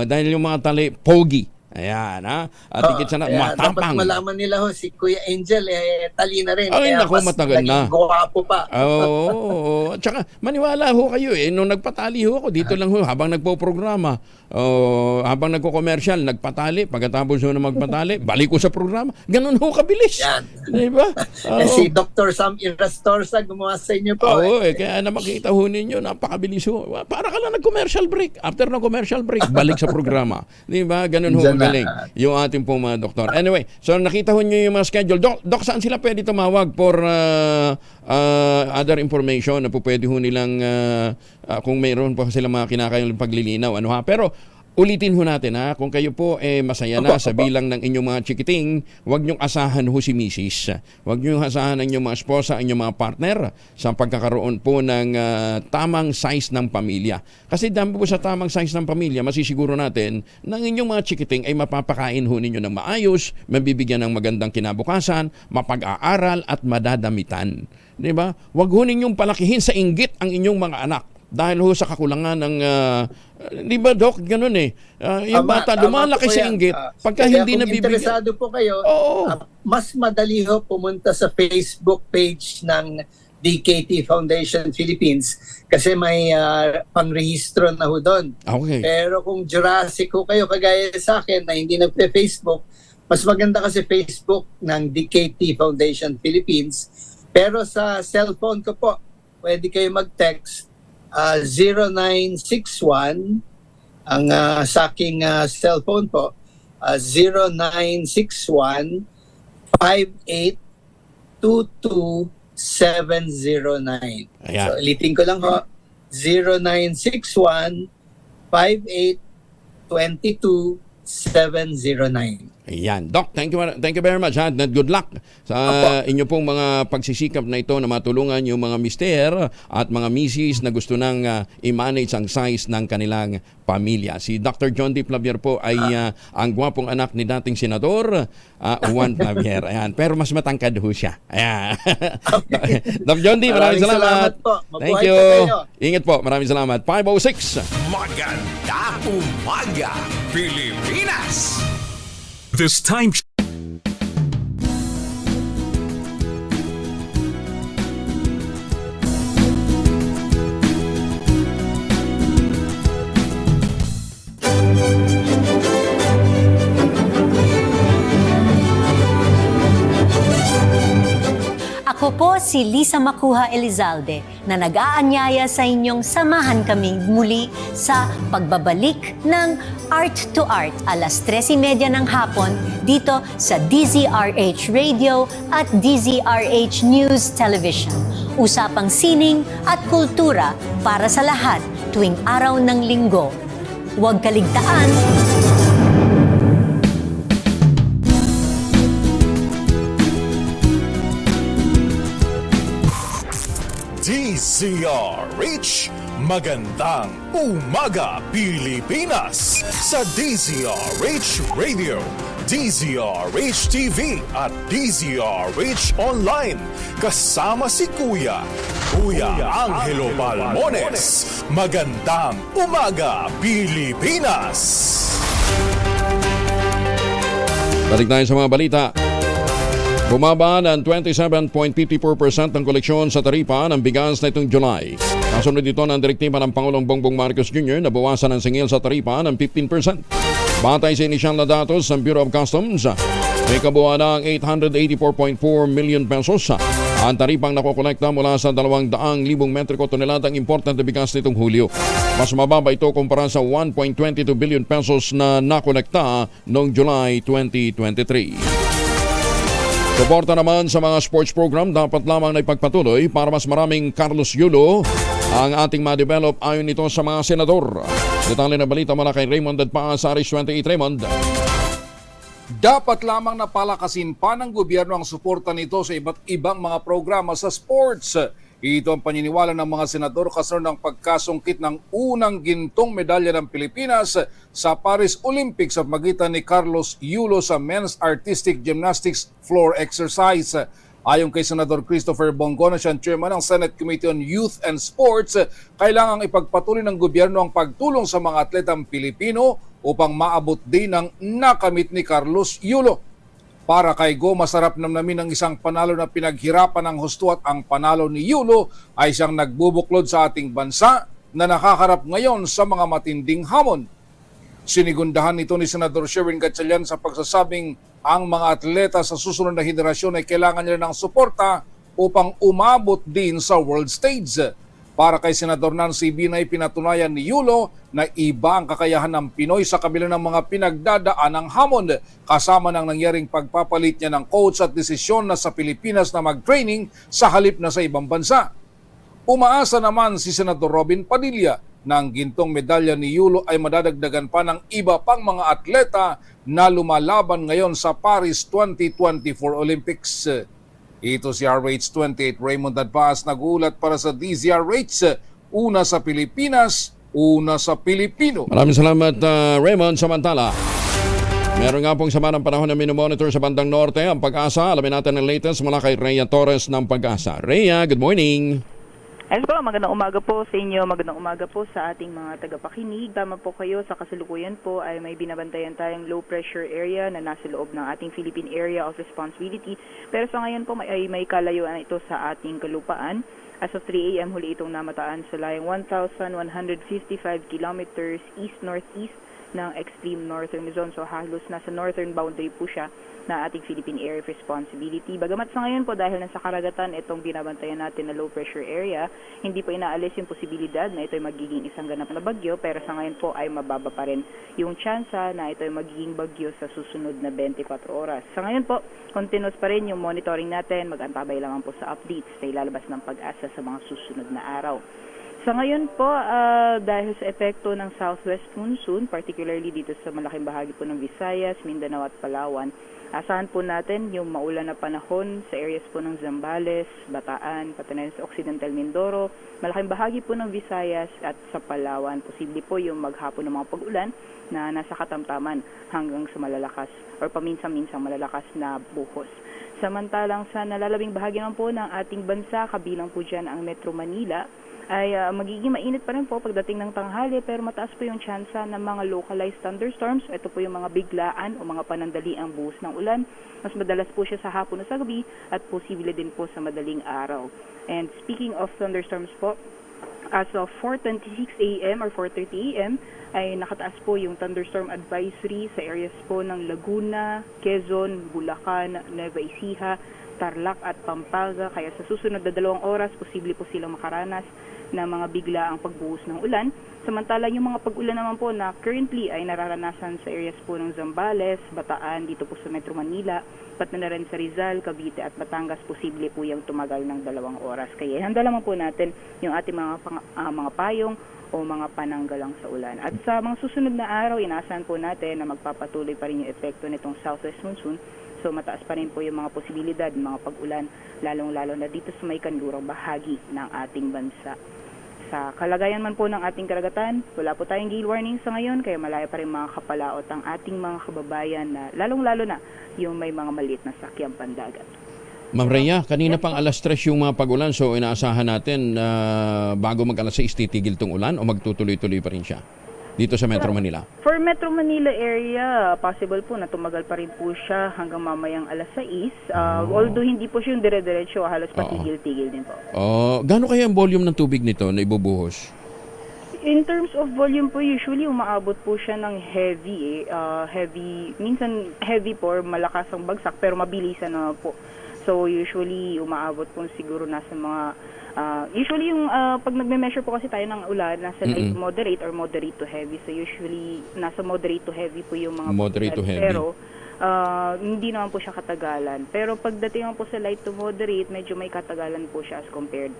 Dahil yung mga tali, pogi. Ayan, ha? At higit sana, matapang. Dapat malaman nila ho, si Kuya Angel, tali na rin. Ay, naku, matagal na. Gwapo pa. At saka, maniwala ho kayo nung nagpatali ho ako, dito lang ho, habang nagpo-programa, habang nagko-commercial, nagpatali, pagkatapos ho na magpatali, balik ko sa programa. Ganun ho kabilis. Yan. Diba? Si Dr. Sam Irastorza gumawa sa inyo po. Kaya na makita ho ninyo, napakabilis ho. Para ka lang nag-commercial break. After ng commercial break, balik sa programa. Diba? Ganun ho magaling yung ating pong mga doktor. Anyway, so nakita ho nyo yung mga schedule. Doc, saan sila pwede tumawag for other information na po pwede ho nilang kung mayroon po sila mga kinakailangang paglilinaw. Pero ulitin ho natin kung kayo po masaya na sa bilang ng inyong mga chikiting, huwag niyong asahan ho si Mrs. Huwag niyong asahan ang inyong mga esposa, ang inyong mga partner sa pagkakaroon po ng tamang size ng pamilya. Kasi dahil po sa tamang size ng pamilya, masisiguro natin na ang inyong mga chikiting ay mapapakain ho ninyo ng maayos, mabibigyan ng magandang kinabukasan, mapag-aaral at madadamitan. Diba? Huwag ho ninyong palakihin sa inggit ang inyong mga anak. Dahil ho sa kakulangan ng di ba, Doc, ganun yung bata lumalaki sa inggit pagka hindi nabibigyan. Kung interesado po kayo, mas madali ho pumunta sa Facebook page ng DKT Foundation Philippines kasi may pangrehistro na ho doon. Okay. Pero kung Jurassic ho kayo, kagaya sa akin na hindi nagpe-Facebook, mas maganda kasi Facebook ng DKT Foundation Philippines. Pero sa cellphone ko po, pwede kayo mag-text 0961 ang sa aking cellphone po 0961 5822 709. So ulitin ko lang ho 0961 5822 709. Ayan. Doc, thank you very much. And good luck sa inyo pong mga pagsisikap na ito na matulungan yung mga mister at mga misis na gusto nang i-manage ang size ng kanilang pamilya. Si Dr. John D. Flavier po ay ang gwapong anak ni dating Senador Juan Flavier. Ayan. Pero mas matangkad ho siya. Ayan. Dr. John D., maraming salamat. Thank you. Ingat po. Maraming salamat. 506. Maganda umaga, Pilipinas! This time Ako po si Lisa Makuha Elizalde na nag-aanyaya sa inyong samahan kaming muli sa pagbabalik ng Art to Art alas 13:30 ng hapon dito sa DZRH Radio at DZRH News Television. Usapang sining at kultura para sa lahat tuwing araw ng linggo. Huwag kaligtaan. DZRH Magandang Umaga Pilipinas sa DZRH Radio, DZRH TV at DZRH Online. Kasama si Kuya Angelo Balmones. Magandang Umaga Pilipinas. Balik tayo sa mga balita. Bumaba ng 27.54% ng koleksyon sa taripa ng bigas na itong July. Kasunod dito ng direktiba ng Pangulong Bongbong Marcos Jr. na bawasan ang singil sa taripa ng 15%. Batay sa inisyal na datos ng Bureau of Customs, may kabuuan ng 884.4 million pesos ang taripang nakokolekta mula sa 200,000 metriko toneladang important na bigas nitong Hulyo. Mas mababa ito kumpara sa 1.22 billion pesos na nakolekta noong July 2023. Suporta naman sa mga sports program dapat lamang na ipagpatuloy para mas maraming Carlos Yulo ang ating ma-develop ayon nito sa mga senador. Detalye na balita mula kay Raymond Dadpa sa Aris 28. Raymond. Dapat lamang napalakasin pa ng gobyerno ang suporta nito sa iba't ibang mga programa sa sports. Ito ang paniniwala ng mga senador kasunod ng pagkasungkit ng unang gintong medalya ng Pilipinas sa Paris Olympics sa pagitan ni Carlos Yulo sa Men's Artistic Gymnastics Floor Exercise. Ayon kay Senador Christopher Bongo, siyang chairman ng Senate Committee on Youth and Sports, kailangang ipagpatuloy ng gobyerno ang pagtulong sa mga atletang Pilipino upang maabot din ang nakamit ni Carlos Yulo. Para kay Go, masarap namnamin ang isang panalo na pinaghirapan ng husto at ang panalo ni Yulo ay siyang nagbubuklod sa ating bansa na nakaharap ngayon sa mga matinding hamon. Sinigundahan nito ni Senador Sherwin Gatchalian sa pagsasabing ang mga atleta sa susunod na henerasyon ay kailangan nila ng suporta upang umabot din sa world stage. Para kay Senador Nancy Binay, pinatunayan ni Yulo na iba ang kakayahan ng Pinoy sa kabila ng mga pinagdadaan ng hamon kasama ng nangyaring pagpapalit niya ng coach at desisyon na sa Pilipinas na mag-training sa halip na sa ibang bansa. Umaasa naman si Senador Robin Padilla na ang gintong medalya ni Yulo ay madadagdagan pa ng iba pang mga atleta na lumalaban ngayon sa Paris 2024 Olympics. Ito si RH28 Raymond Advaz nag-uulat para sa DZRH. Una sa Pilipinas, una sa Pilipino. Maraming salamat Raymond. Samantala, meron nga pong sama ng panahon na minomonitor sa bandang norte ang Pag-asa. Alamin natin ang latest mula kay Rhea Torres ng Pag-asa. Rhea, good morning. Yes po, magandang umaga po sa inyo, magandang umaga po sa ating mga tagapakinig. Tama po kayo, sa kasalukuyan po ay may binabantayan tayong low pressure area na nasa loob ng ating Philippine Area of Responsibility. Pero sa ngayon po may kalayuan ito sa ating kalupaan. As of 3 a.m. huli itong namataan sa layang 1,155 kilometers east-northeast ng extreme northern zone. So halos nasa northern boundary po siya na ating Philippine Area of Responsibility. Bagamat sa ngayon po dahil nasa karagatan itong binabantayan natin na low pressure area, hindi po inaalis yung posibilidad na ito ay magiging isang ganap na bagyo, pero sa ngayon po ay mababa pa rin yung tsansa na ito ay magiging bagyo sa susunod na 24 oras. Sa ngayon po, continuous pa rin yung monitoring natin, mag-antabay lamang po sa updates na ilalabas ng Pag-asa sa mga susunod na araw. Sa ngayon po, dahil sa epekto ng southwest monsoon, particularly dito sa malaking bahagi po ng Visayas, Mindanao at Palawan, asahan po natin yung maulan na panahon sa areas po ng Zambales, Bataan, pati na sa Occidental Mindoro, malaking bahagi po ng Visayas at sa Palawan. Posible po yung maghapon ng mga pag-ulan na nasa katamtaman hanggang sa malalakas or paminsan-minsang malalakas na buhos. Samantalang sa nalalabing bahagi naman po ng ating bansa, kabilang po dyan ang Metro Manila, ay magiging mainit pa rin po pagdating ng tanghali, pero mataas po yung tsansa ng mga localized thunderstorms. Ito po yung mga biglaan o mga panandaliang buhos ng ulan. Mas madalas po siya sa hapon o sa gabi at posible din po sa madaling araw. And speaking of thunderstorms po, as of 4:26 a.m. or 4:30 a.m. ay nakataas po yung thunderstorm advisory sa areas po ng Laguna, Quezon, Bulacan, Nueva Ecija, Tarlac at Pampanga. Kaya sa susunod na 2 oras, posible po silang makaranas na mga biglaang pagbuhos ng ulan. Samantala yung mga pag-ulan naman po na currently ay nararanasan sa areas po ng Zambales, Bataan, dito po sa Metro Manila, pati na rin sa Rizal, Cavite at Batangas, posible po yung tumagal ng 2 oras. Kaya handa naman po natin yung ating mga payong o mga pananggalang sa ulan. At sa mga susunod na araw, inaasahan po natin na magpapatuloy pa rin yung epekto nitong southwest monsoon. So mataas pa rin po yung mga posibilidad, mga pag-ulan, lalong-lalo na dito sa may kanlurang bahagi ng ating bansa. Sa kalagayan man po ng ating karagatan, wala po tayong gale warning sa ngayon, kaya malaya pa rin mga kapalaot ang ating mga kababayan na lalong-lalo na yung may mga maliit na sakyang pandagat. Ma'am Rhea, kanina pang alas 3 yung mga pag-ulan, so inaasahan natin bago mag alas 6 titigil tong ulan o magtutuloy-tuloy pa rin siya dito sa Metro Manila? For Metro Manila area, possible po na tumagal pa rin po siya hanggang mamayang alas 6. Although hindi po siya yung dire-diretso, halos patigil-tigil din po. Gaano kaya ang volume ng tubig nito na ibubuhos? In terms of volume po, usually umaabot po siya ng heavy, minsan heavy po, malakas ang bagsak, pero mabilisan na po. So usually umaabot po siguro nasa mga usually yung pag nagme-measure po kasi tayo ng ulan, nasa light to moderate or moderate to heavy. So usually nasa moderate to heavy po yung mga moderate to heavy. Pero hindi naman po siya katagalan. Pero pagdating naman po sa light to moderate, medyo may katagalan po siya as compared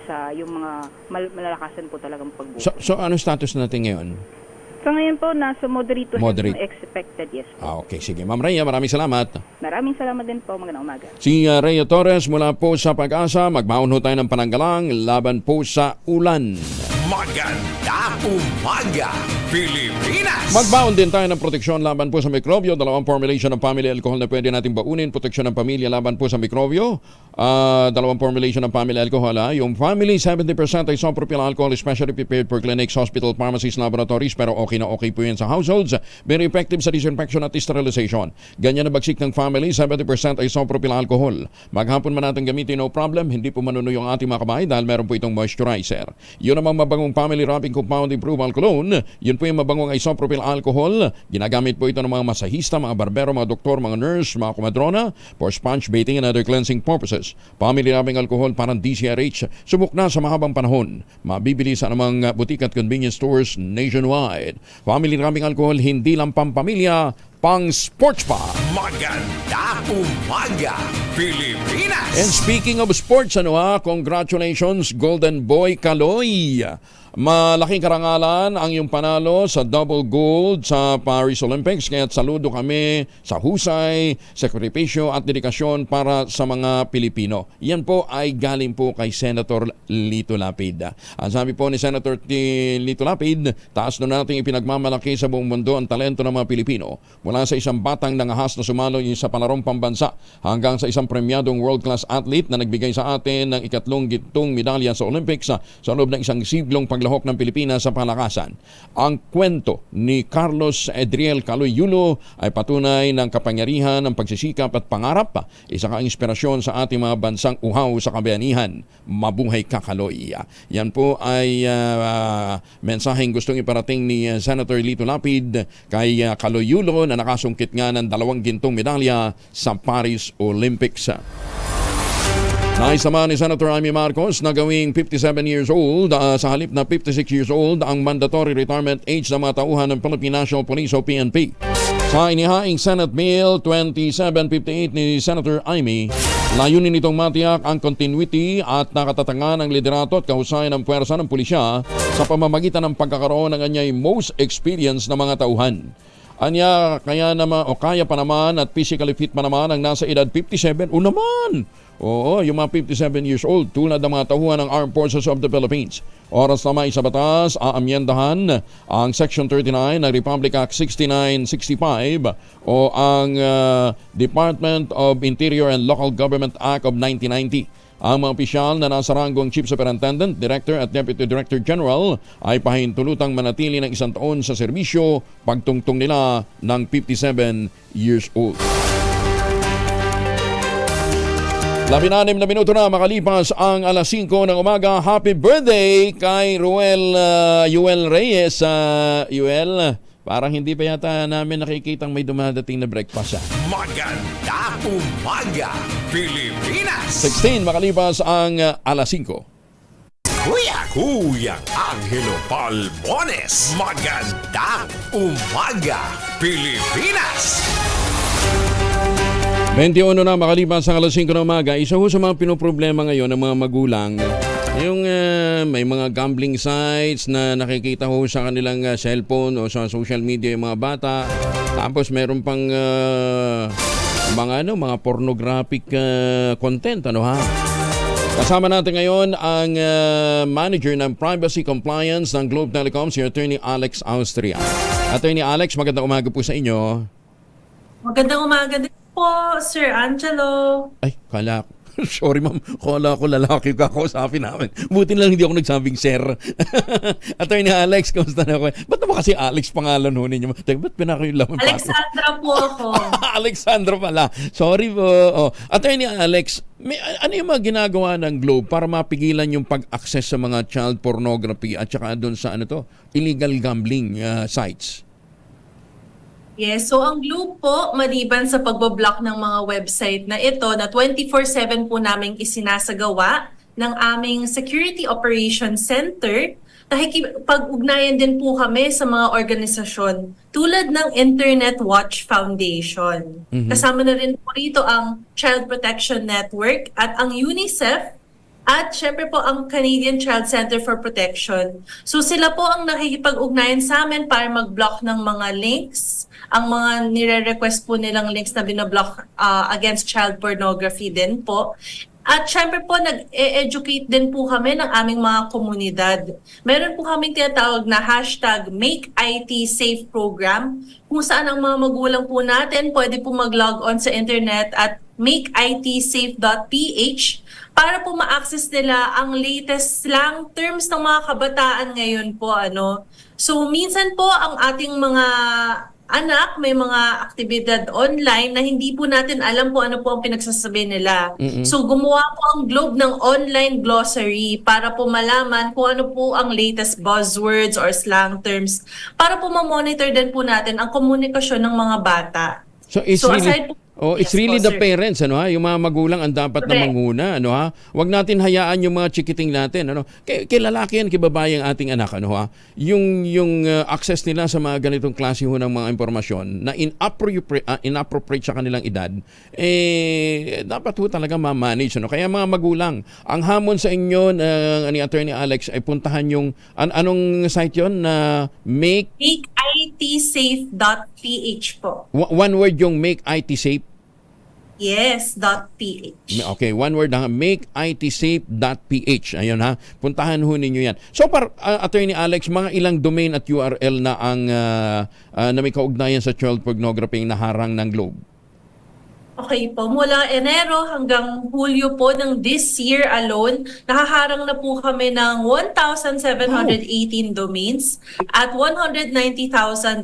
sa yung mga malalakasan po talagang pagbuhos. So ano status natin ngayon? So ngayon po, nasa moderate to heavy expected, yes po. Okay, sige. Ma'am Rhea, maraming salamat. Maraming salamat din po. Magandang umaga. Si Rhea Torres mula po sa Pag-asa. Magbaon ho tayo ng pananggalang laban po sa ulan. Maganda umaga, Pilipinas! Magbaon din tayo ng proteksyon laban po sa mikrobyo. 2 formulation ng family alcohol na pwede nating baunin. Proteksyon ng pamilya laban po sa mikrobyo. 2 formulation ng family alcohol. Yung family, 70% isopropyl alcohol, especially prepared for clinics, hospital, pharmacies, laboratories. Pero okay na okay po yan sa households. Very effective sa disinfection at sterilization. Ganyan na bagsik ng family, 70% isopropyl alcohol. Maghapon man natin gamitin, no problem. Hindi po manuno yung ating mga kamay dahil meron po itong moisturizer. Yun namang mabangong family wrapping compound improved cologne. Yun po yung mabangong isopropyl alcohol. Ginagamit po ito ng mga masahista, mga barbero, mga doktor, mga nurse, mga kumadrona for sponge bathing and other cleansing purposes. Family wrapping alcohol parang DCRH. Subok na sa mahabang panahon. Mabibili sa anumang butik at convenience stores nationwide. Family wrapping alcohol, hindi lang pampamilya, pang sports pa. Maganda umaga, Pilipinas! And speaking of sports, congratulations Golden Boy Kaloy. Malaking karangalan ang iyong panalo sa double gold sa Paris Olympics. Kaya saludo kami sa husay, sakripisyo at dedikasyon para sa mga Pilipino. Yan po ay galing po kay Senator Lito Lapid. Ang sabi po ni Senator Lito Lapid, taas na natin ipinagmamalaki sa buong mundo ang talento ng mga Pilipino. Mula sa isang batang nangahas na sumalo sa palarong pambansa hanggang sa isang premyadong world-class athlete na nagbigay sa atin ng 3 gintong medalya sa Olympics sa loob ng isang siglong paglahok ng Pilipinas sa palakasan. Ang kwento ni Carlos Edriel Kaloy Yulo ay patunay ng kapangyarihan, ng pagsisikap at pangarap. Isa kang inspirasyon sa ating mga bansang uhaw sa kabayanihan. Mabuhay ka, Kaloy. Yan po ay mensaheng gustong iparating ni Senator Lito Lapid kay Kaloy Yulo na nakasungkit nga ng 2 gintong medalya sa Paris Olympics. Nais naman ni Senator Amy Marcos na gawing 57 years old sa halip na 56 years old ang mandatory retirement age ng mga tauhan ng Philippine National Police o PNP. Sa inihaing Senate Bill 2758 ni Senator Amy, layunin nitong matiyak ang continuity at nakatatangan ng liderato at kahusayan ng puwersa ng pulisya sa pamamagitan ng pagkakaroon ng anyay most experience ng mga tauhan. Anya, kaya pa naman at physically fit pa naman ang nasa edad 57 o naman. Oo, yung mga 57 years old tulad ng mga tauhan ng Armed Forces of the Philippines. Oras na may sa batas, aamyendahan ang Section 39 ng Republic Act 6965 o ang Department of Interior and Local Government Act of 1990. Ang mga opisyal na nasa ranggong Chief Superintendent, Director at Deputy Director General ay pahintulutang manatili ng 1 taon sa serbisyo pagtungtong nila ng 57 years old. 16 na minuto na makalipas ang alas 5 ng umaga. Happy birthday kay Yuel Reyes. Yuel, Parang hindi pa yata namin nakikitang may dumadating na breakfast. Maganda umaga, Pilipinas! 16 makalipas ang alas 5. Kuyang Angelo Palmones. Magandang umaga, Pilipinas! 21 na makalipas ang alas 5 ng umaga. Isa ho sa mga pinoproblema ngayon ng mga magulang, yung may mga gambling sites na nakikita ho sa kanilang cellphone o sa social media yung mga bata. Tapos meron pang mga pornographic content, Kasama natin ngayon ang manager ng Privacy Compliance ng Globe Telecom, si Attorney Alex Austria. Attorney Alex, magandang umaga po sa inyo. Magandang umaga din po, Sir Angelo. Ay, sorry ma'am, kala ko lalaki ka kausapin namin. Buti lang hindi ako nagsabing sir. Attorney Alex, kamusta na ako? Ba't naman kasi Alex pangalan ho ninyo? Teka, ba't pinakailaman pa ako? Alexandra po ako. Alexandra pala. Sorry po. Attorney Alex, ano yung mga ginagawa ng Globe para mapigilan yung pag-access sa mga child pornography at saka doon sa illegal gambling sites? Yes, so ang Globe po, maliban sa pagbablock ng mga website na ito na 24/7 po naming isinasagawa ng aming Security Operations Center, nakikipag-ugnayan din po kami sa mga organisasyon tulad ng Internet Watch Foundation. Kasama na rin po rito ang Child Protection Network at ang UNICEF at syempre po ang Canadian Child Center for Protection. So sila po ang nakikipag-ugnayan sa amin para mag-block ng mga links, ang mga nire-request po nilang links na binablock against child pornography din po. At syempre po, nag-educate din po kami ng aming mga komunidad. Meron po kaming tinatawag na #MakeITSafe program, kung saan ang mga magulang po natin pwede po mag-log on sa internet at makeitsafe.ph para po ma-access nila ang latest slang terms ng mga kabataan ngayon po. So minsan po ang ating mga anak, may mga aktibidad online na hindi po natin alam po ano po ang pinagsasabi nila. So gumawa po ang Globe ng online glossary para po malaman kung ano po ang latest buzzwords or slang terms para po ma-monitor din po natin ang komunikasyon ng mga bata. So it's really the parents, yung mga magulang ang dapat na manguna, Huwag natin hayaan yung mga chikiting natin, Kay lalaki yan, kay babae ang ating anak, Yung access nila sa mga ganitong klase ho ng mga impormasyon na inappropriate sa kanilang edad, dapat ho talaga ma-manage, Kaya mga magulang, ang hamon sa inyo ni Attorney Alex ay puntahan yung anong site yon na makeitsafe.ph po. One word yung makeitsafe. Yes, .ph. Okay, one word na makeitsafe.ph. Ayun puntahan ho ninyo yan. So Attorney Alex, mga ilang domain at URL na ang na may kaugnayan sa child pornography na harang ng Globe? Okay po, mula Enero hanggang Hulyo po ng this year alone, nakaharang na po kami ng 1,718 domains at 190,167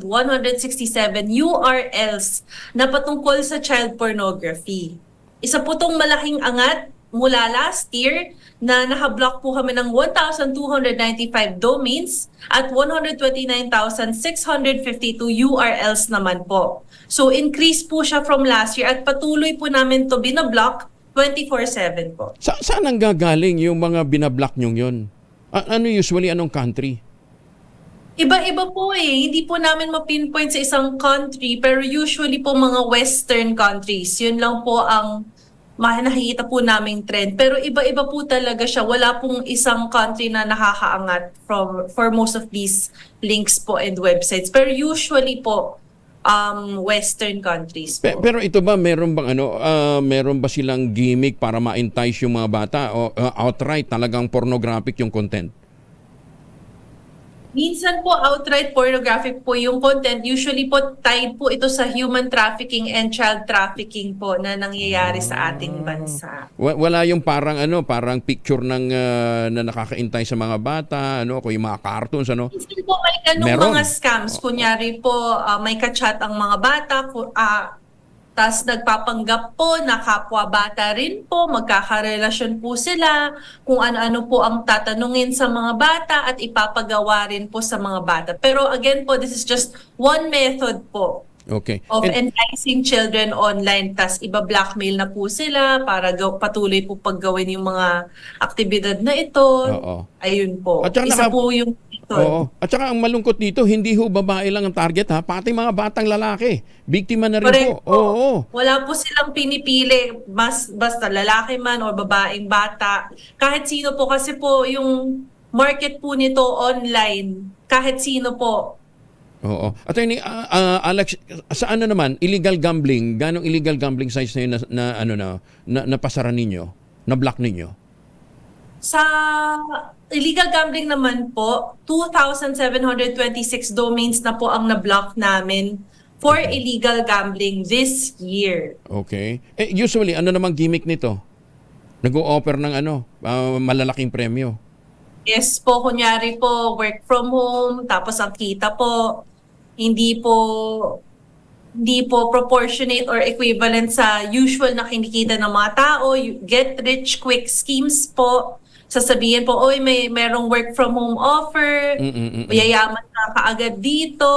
URLs na patungkol sa child pornography. Isa po itong malaking angat mula last year na nakablock po kami ng 1,295 domains at 129,652 URLs naman po. So increase po siya from last year at patuloy po namin to binablock 24/7 po. Saan ang gagaling yung mga binablock nyong yun? Anong country? Iba-iba po Hindi po namin ma-pinpoint sa isang country pero usually po mga western countries. Yun lang po ang nakikita po naming trend. Pero iba-iba po talaga siya. Wala pong isang country na nakakaangat for most of these links po and websites. Pero usually po, western countries po. Pero ito ba, meron ba silang gimmick para ma-entice yung mga bata o outright talagang pornographic yung content? Minsan po outright pornographic po yung content. Usually po tied po ito sa human trafficking and child trafficking po na nangyayari sa ating bansa. Wala yung parang picture ng na nakakaintay sa mga bata, kung yung mga cartoons, Minsan po may mga scams. Kunyari po may ka-chat ang mga bata. tas nagpapanggap po na kapwa bata rin po, magkakarelasyon po sila, kung ano-ano po ang tatanungin sa mga bata at ipapagawa rin po sa mga bata. Pero again po, this is just one method po Okay. of enticing children online, tas iba-blackmail na po sila para patuloy po paggawin yung mga aktibidad na ito. Oo. Ayun po. At saka Isa po yung ito. Oo. At saka ang malungkot dito, hindi ho babae lang ang target ha, pati mga batang lalaki. Biktima na rin Correct po. Oo. Wala po silang pinipili, basta lalaki man o babaeng bata. Kahit sino po, kasi po yung market po nito online, kahit sino po. Oo. Attorney Alex, sa ano naman, illegal gambling, ganong illegal gambling sites na yun na napasara ninyo, na block ninyo? Sa illegal gambling naman po, 2,726 domains na po ang na-block namin for illegal gambling this year. Okay. Usually, ano namang gimmick nito? Nag-o-offer ng malalaking premyo. Yes po, kunyari po, work from home, tapos ang kita po, hindi po proportionate or equivalent sa usual na kinikita ng mga tao. Get rich quick schemes po. Sasabihin po, oy, merong work from home offer, yayaman ka kaagad dito,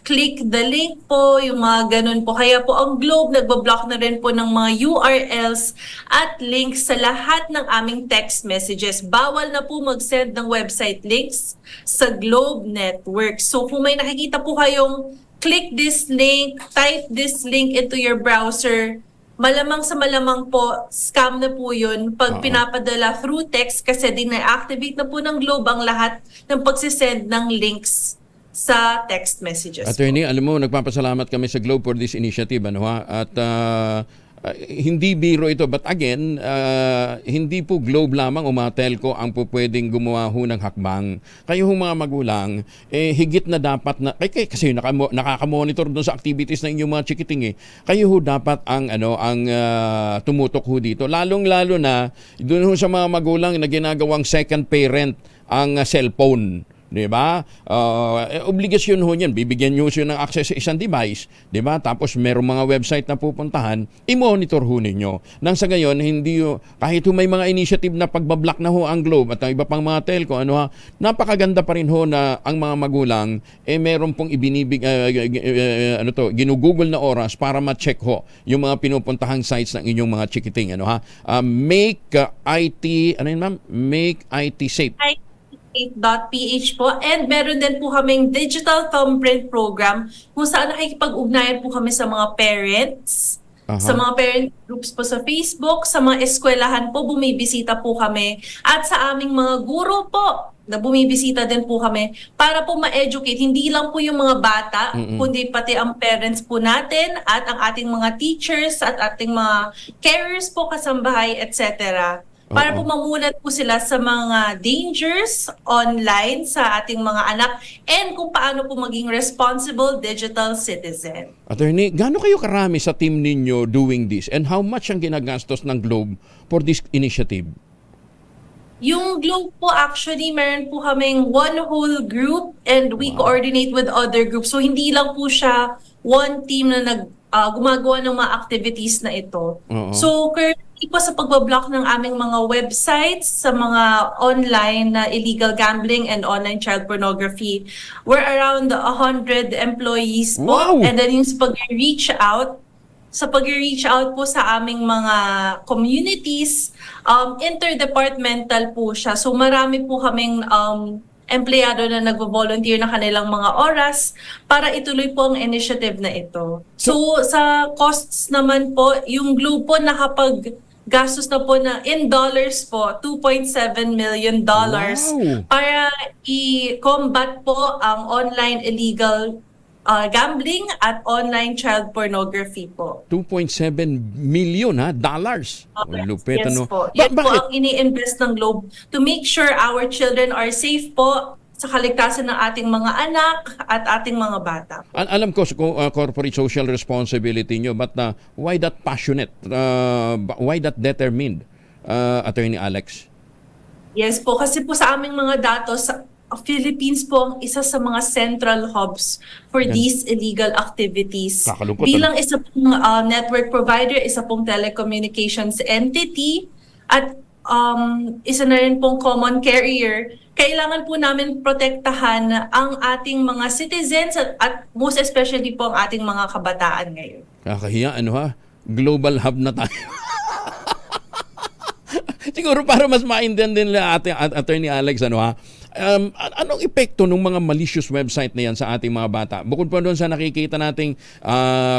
click the link po, yung mga ganun po. Kaya po ang Globe nagbablock na rin po ng mga URLs at links sa lahat ng aming text messages. Bawal na po mag-send ng website links sa Globe Network. So kung may nakikita po kayong click this link, type this link into your browser, malamang sa malamang po, scam na po yun pag pinapadala through text, kasi din-activate na po ng Globe ang lahat ng pagsisend ng links sa text messages. Attorney, alam mo, nagpapasalamat kami sa Globe for this initiative. At hindi biro ito. But again, hindi po Globe lamang o mga telco ang po pwedeng gumawa ho ng hakbang. Kayo ho mga magulang, higit na dapat na, kasi nakakamonitor doon sa activities ng inyong mga chikiting. Kayo ho dapat ang tumutok ho dito. Lalong-lalo na, doon ho sa mga magulang na ginagawang second parent ang cellphone. Diba? Obligasyon ho niyan. Bibigyan nyo siya ng access sa isang device. Diba? Tapos merong mga website na pupuntahan, i-monitor ho ninyo. Nang sa gayon, hindi ho, kahit ho may mga initiative na pagbablock na ho ang Globe at ang iba pang mga telco, napakaganda pa rin ho na ang mga magulang, meron pong ginugugol na oras para ma-check ho yung mga pinupuntahang sites ng inyong mga chikiting. Make IT, Make IT safe. .ph po, and meron din po kaming digital thumbprint program kung saan nakikipag-ugnayan po kami sa mga parents, sa mga parent groups po sa Facebook, sa mga eskwelahan po, bumibisita po kami, at sa aming mga guro po na bumibisita din po kami para po ma-educate, hindi lang po yung mga bata, kundi pati ang parents po natin at ang ating mga teachers at ating mga carers po, kasambahay, etc. Para po mamulat po sila sa mga dangers online sa ating mga anak and kung paano po maging responsible digital citizen. Attorney, gaano kayo karami sa team ninyo doing this and how much ang ginagastos ng Globe for this initiative? Yung Globe po, actually, meron po kaming one whole group and we coordinate with other groups. So hindi lang po siya one team na gumagawa ng mga activities na ito. So currently po sa pagbablock ng aming mga websites sa mga online na illegal gambling and online child pornography, we're around 100 employees po. Wow! And then yung sa pag-reach out po sa aming mga communities, interdepartmental po siya. So marami po kaming empleyado na nagvo-volunteer na kanilang mga oras para ituloy po ang initiative na ito. So sa costs naman po, yung Globe po nakapag-gastos na po na in dollars po, $2.7 million para i-combat po ang online illegal gambling at online child pornography po. 2.7 million dollars. Lupit, yes po. Yan po ang ini-invest ng Globe to make sure our children are safe po sa kaligtasan ng ating mga anak at ating mga bata. Alam ko corporate social responsibility nyo, but why that passionate? Why that determined, Attorney Alex? Yes po, kasi po sa aming mga datos, Philippines po ang isa sa mga central hubs for these illegal activities. Kakalungkot, Bilang isa pong network provider, isa pong telecommunications entity, at isa na rin pong common carrier, kailangan po namin protektahan ang ating mga citizens at most especially po ang ating mga kabataan ngayon. Kakahiya, global hub na tayo. Siguro para mas maintindihan nila Attorney Alex, anong epekto ng mga malicious website na yan sa ating mga bata? Bukod pa doon sa nakikita nating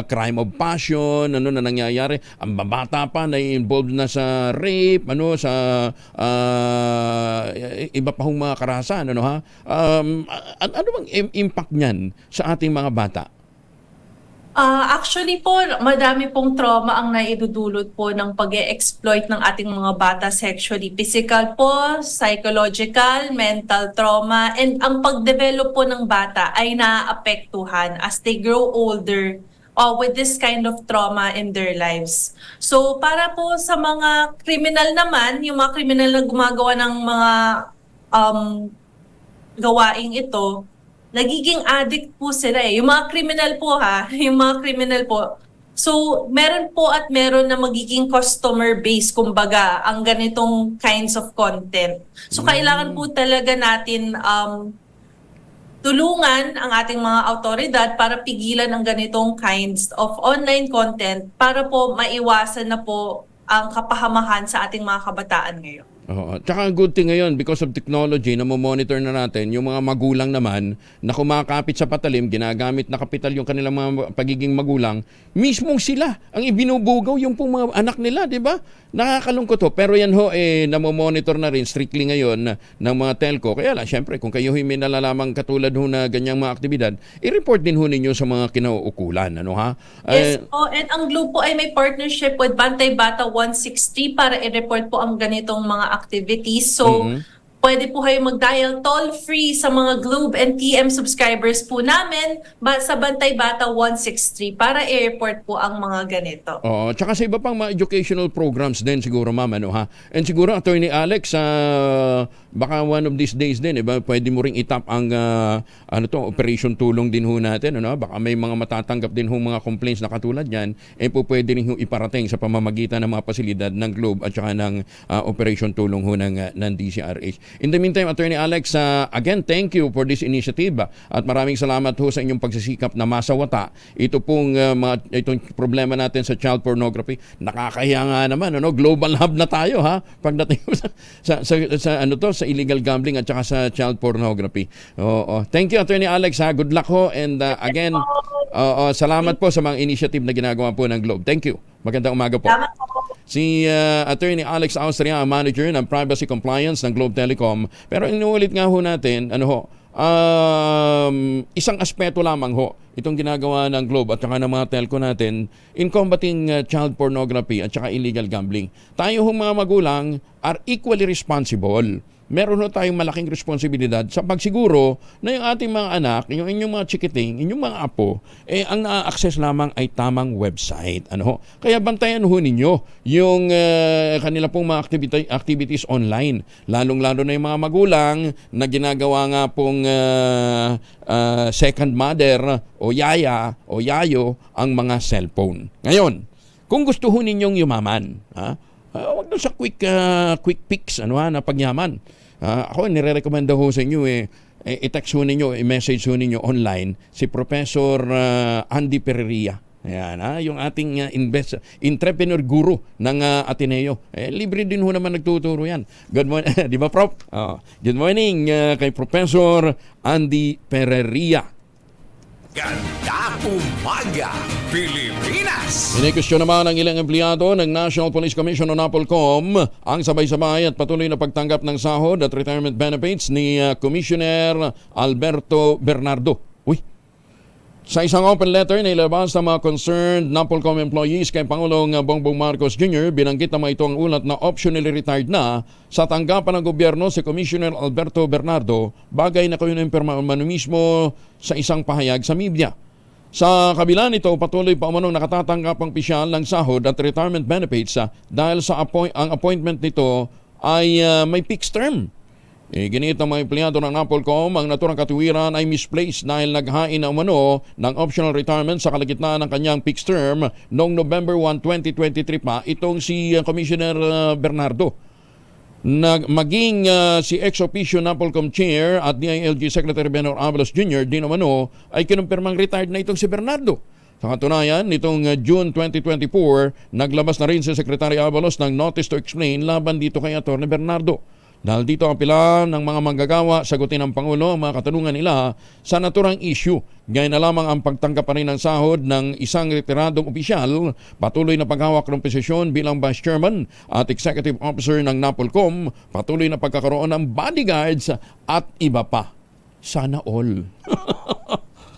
crime of passion, na nangyayari, ang bata pa na involved na sa rape, sa iba pa hong mga karahasan, ano bang impact niyan sa ating mga bata? Actually po, madami pong trauma ang naidudulot po ng pag-e-exploit ng ating mga bata sexually. Physical po, psychological, mental trauma, and ang pag-develop po ng bata ay naaapektuhan as they grow older with this kind of trauma in their lives. So para po sa mga kriminal naman, yung mga kriminal na gumagawa ng mga gawaing ito, nagiging addict po sila eh. Yung mga criminal po yung mga criminal po. So, meron po at meron na magiging customer base, kumbaga, ang ganitong kinds of content. So, kailangan po talaga natin tulungan ang ating mga autoridad para pigilan ang ganitong kinds of online content para po maiwasan na po ang kapahamakan sa ating mga kabataan ngayon. Tsaka ang good thing ngayon, because of technology, na monitor na natin, yung mga magulang naman na kumakapit sa patalim, ginagamit na kapital yung kanilang mga pagiging magulang, mismong sila ang ibinubugaw yung pong mga anak nila, di ba? Nakakalungkot ho. Pero yan ho, namomonitor na rin strictly ngayon ng mga telco. Kaya lang, syempre, kung kayo may nalalamang katulad ho na ganyang mga aktibidad, i-report din ho ninyo sa mga kinauukulan. Yes po, and ang Globe po ay may partnership with Bantay Bata 163 para i-report po ang ganitong mga activities. So, pwede po kayo mag-dial toll-free sa mga Globe and TM subscribers po namin sa Bantay Bata 163 para i-report po ang mga ganito. Tsaka sa iba pang mga educational programs din siguro, ma'am, And siguro, Attorney Alex, baka one of these days din, pwede mo ring itap ang operation tulong din ho natin, Baka may mga matatanggap din ho mga complaints na katulad yan, po pwede rin ho iparating sa pamamagitan ng mga pasilidad ng Globe at saka ng operation tulong ho ng DCRH. In the meantime, Attorney Alex, again, thank you for this initiative at maraming salamat ho sa inyong pagsisikap na masawata itong problema natin sa child pornography. Nakakahiya nga naman, global hub na tayo pagdating sa illegal gambling at saka sa child pornography. Thank you, Attorney Alex, Good luck ho, and again, salamat po sa mga initiative na ginagawa po ng Globe. Thank you. Magandang umaga po. Si Attorney Alex Austria, manager ng Privacy Compliance ng Globe Telecom. Pero inuulit nga ho natin, isang aspeto lamang ho itong ginagawa ng Globe at saka ng mga telco natin in combating child pornography at saka illegal gambling. Tayo mga magulang are equally responsible. Meron ho tayong malaking responsibilidad sa pagsiguro na yung ating mga anak, yung inyong mga chikiting, inyong mga apo, ang na-access lamang ay tamang website. Kaya bantayan ho ninyo yung kanila pong mga activities online. Lalong-lalo na yung mga magulang na ginagawa nga pong second mother o yaya o yayo ang mga cellphone. Ngayon, kung gusto ho ninyong yumaman, huwag doon sa quick fix na pagyaman. Ako nire-recommenda ho sa inyo i-text ho ninyo, i-message ho ninyo online si Professor Andy Pereria. Ayan, yung ating entrepreneur guru ng Ateneo. Libre din ho naman nagtuturo yan. Good morning, di ba, Prof? Good morning kay Professor Andy Pereria. Ganda Umaga, Pilipinas! Inekwestiyon naman ng ilang empleyado ng National Police Commission o NAPOLCOM ang sabay-sabay at patuloy na pagtanggap ng sahod at retirement benefits ni Commissioner Alberto Bernardo. Sa isang open letter na ilabas ng mga concerned NAPOLCOM employees kay Pangulong Bongbong Marcos Jr., binanggit naman ito ang ulat na optionally retired na sa tanggapan ng gobyerno si Commissioner Alberto Bernardo, bagay na kinumpirma mismo sa isang pahayag sa media. Sa kabila nito, patuloy pa umanong nakatatanggap ang pisyal ng sahod at retirement benefits dahil sa ang appointment nito ay may fixed term. Ginit ng mga empleyado ng NAPOLCOM ang naturang katuwiran ay misplaced dahil naghain na umano ng optional retirement sa kalagitnaan ng kanyang fixed term noong November 1, 2023 pa itong si Commissioner Bernardo. Maging si ex-officio NAPOLCOM Chair at DILG Secretary Benor Avalos Jr. din umano ay kinumpirmang retired na itong si Bernardo. Sa katunayan, nitong June 2024, naglabas na rin si Secretary Avalos ng notice to explain laban dito kay Atty. Bernardo. Dahil dito ang pila ng mga manggagawa, sagutin ng Pangulo ang mga katanungan nila sa naturang issue. Gaya na lamang ang pagtanggap pa rin ng sahod ng isang retiradong opisyal, patuloy na paghawak ng posisyon bilang Vice Chairman at Executive Officer ng NAPOLCOM, patuloy na pagkakaroon ng bodyguards at iba pa. Sana all.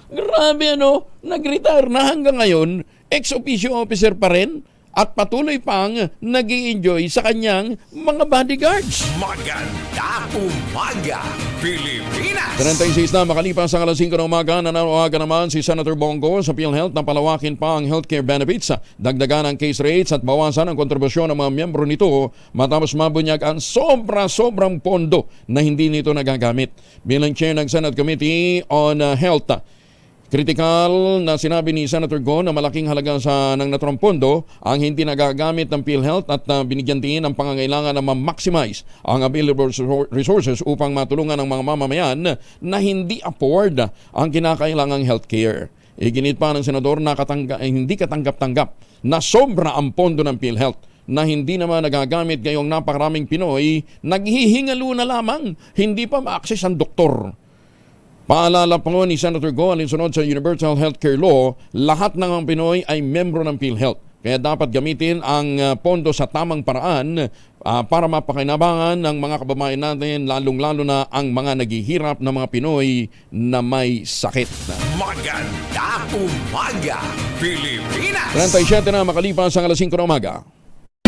Grabe nag-retire na hanggang ngayon, ex-officio officer pa rin at patuloy pang nag-i-enjoy sa kanyang mga bodyguards. Magandang umaga, Pilipinas! 36 na makalipas ang alas 5 ng umaga, nanawagan naman si Senator Bongo sa PhilHealth na palawakin pa ang healthcare benefits, dagdagan ang case rates at bawasan ang kontribusyon ng mga miyembro nito matapos mabunyag ang sobra-sobrang pondo na hindi nito nagagamit. Bilang chair ng Senate Committee on Health, kritikal na sinabi ni Senator Go na malaking halaga ng naturang pondo ang hindi nagagamit ng PhilHealth at binigyan din ang pangangailangan na ma-maximize ang available resources upang matulungan ang mga mamamayan na hindi afford ang kinakailangang healthcare. Iginit pa ng senador na hindi katanggap-tanggap na sobra ang pondo ng PhilHealth na hindi naman nagagamit ngayong napakaraming Pinoy, naghihingalo na lamang, hindi pa ma-access ang doktor. Paalala pa ni Senator Go, alinsunod sa Universal Healthcare Law, lahat ng mga Pinoy ay membro ng PhilHealth. Kaya dapat gamitin ang pondo sa tamang paraan para mapakinabangan ng mga kababayan natin, lalong-lalo na ang mga naghihirap na mga Pinoy na may sakit. Magandang umaga, Pilipinas! 37 na makalipas ang alas 5 ng umaga.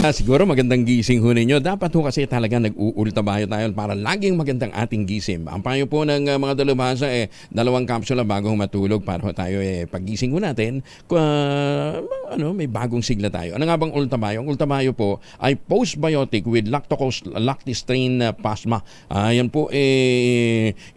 Siguro magandang gising ho ninyo. Dapat ho kasi talaga nag-uultabayo tayo para laging magandang ating gising. Ang payo po ng mga dalubhasa 2 kapsula bago matulog para ho tayo paggising ho natin may bagong sigla tayo. Ano nga bang ultabayo? Ang ultabayo po ay postbiotic with lactistrain plasma. Yan po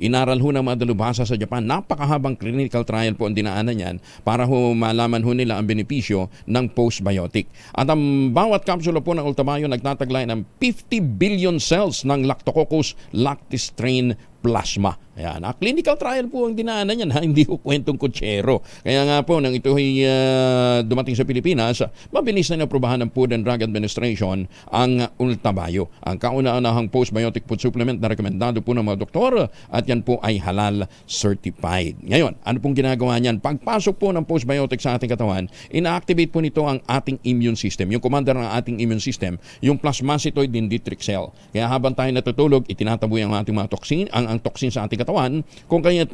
inaral ho ng mga dalubhasa sa Japan. Napakahabang clinical trial po ang dinaanan yan para ho malaman ho nila ang benepisyo ng postbiotic. At ang bawat kapsula po ng ultamayo nagtataglay ng 50 billion cells ng Lactococcus lactistrain plasma. Ayan. Clinical trial po ang dinaanan yan, hindi po kwentong kutsero. Kaya nga po, nang ito ay dumating sa Pilipinas, mabilis na inaprobahan ng Food and Drug Administration ang ultabayo. Ang kauna-unahang postbiotic food supplement na rekomendado po ng mga doktor at yan po ay halal certified. Ngayon, ano pong ginagawa niyan? Pagpasok po ng postbiotic sa ating katawan, ina-activate po nito ang ating immune system. Yung commander ng ating immune system, yung plasmacytoid dendritic cell. Kaya habang tayo natutulog, itinataboy ang ating mga toxin, ang toxin sa ating katawan, kung kaya't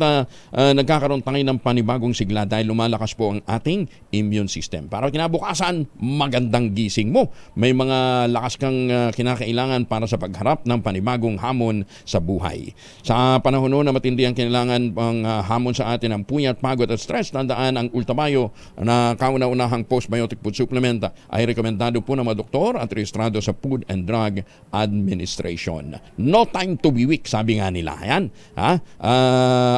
nagkakaroon tayo ng panibagong sigla dahil lumalakas po ang ating immune system. Para kinabukasan, magandang gising mo. May mga lakas kang kinakailangan para sa pagharap ng panibagong hamon sa buhay. Sa panahon na matindi ang kailangan pang hamon sa atin ang puyat, pagod at stress, tandaan ang ultamayo na kauna-unahang postbiotic food supplement ay rekomendado po ng mga doktor at rehistrado sa Food and Drug Administration. No time to be weak, sabi nga nila. Ayan.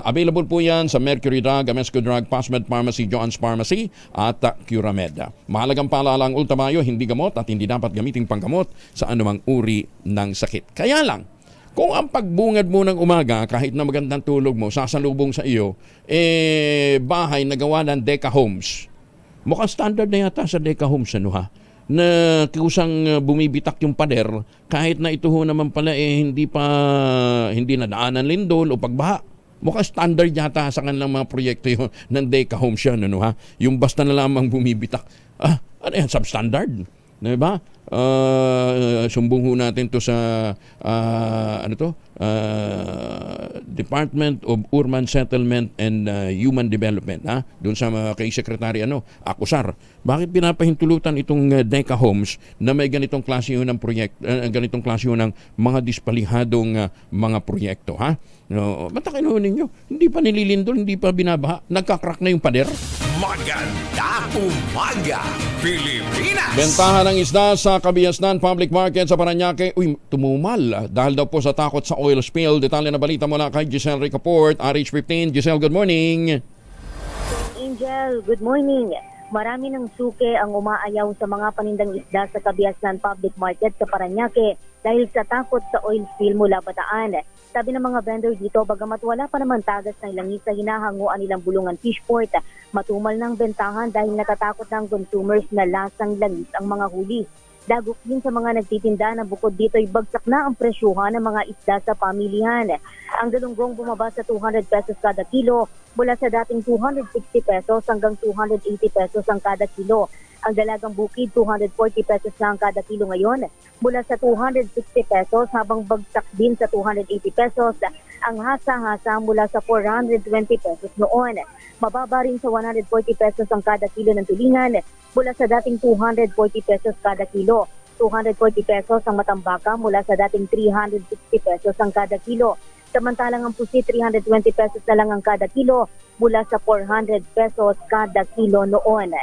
Available po yan sa Mercury Drug, Amesco Drug, Pasmed Pharmacy, Joann's Pharmacy at Curamed. Mahalagang paalala ang ultamayo, hindi gamot at hindi dapat gamiting panggamot sa anumang uri ng sakit. Kaya lang, kung ang pagbungad mo ng umaga, kahit na magandang tulog mo, sasalubong sa iyo, bahay na gawa ng Deca Homes. Mukhang standard na yata sa Deca Homes, na kusang bumibitak yung pader kahit na ito ho naman pala hindi nadaanan lindol o pagbaha. Mukhang standard yata sa kanilang mga proyekto yun ng Deca Homes yan, yung basta na lamang bumibitak. Ano yan, substandard? Diba? Sumbong ho natin to sa Department of Urban Settlement and Human Development, doon sa kay Secretary Acosar. Bakit pinapahintulutan itong Deca Homes na may ganitong klase ng proyekto, ganitong klase ng mga dispalihadong mga proyekto, Matakin ho ninyo, hindi pa nililindol, hindi pa binabaha, nagkakrak na yung pader. Magandang umaga, Pilipinas! Bentahan ng isda sa Kabiasnan Public Market sa Parañaque, tumumal dahil daw po sa takot sa oil spill. Detalye na balita mula kay Giselle Ricaport, RH15. Giselle, good morning. Angel, good morning. Marami ng suke ang umaayaw sa mga panindang isda sa Kabiasnan Public Market sa Parañaque dahil sa takot sa oil spill mula Bataan. Sabi ng mga vendor dito, bagamat wala pa naman tagas ng langis sa hinahanguan nilang bulungan fishport, matumal ng bentahan dahil natatakot ng consumers na lasang langis ang mga huli. Dagok din sa mga nagtitinda na bukod dito ay bagsak na ang presyuhan ng mga isda sa pamilihan. Ang galunggong bumaba sa 200 pesos kada kilo mula sa dating 260 pesos hanggang 280 pesos ang kada kilo. Ang dalagang bukid, 240 pesos na ang kada kilo ngayon mula sa 260 pesos habang bagsak din sa 280 pesos. Ang hasa-hasa mula sa 420 pesos noon. Mababa rin sa 140 pesos ang kada kilo ng tulingan mula sa dating 240 pesos kada kilo. 240 pesos ang matambaka mula sa dating 360 pesos ang kada kilo. Samantalang ang pusit, 320 pesos na lang ang kada kilo mula sa 400 pesos kada kilo noon.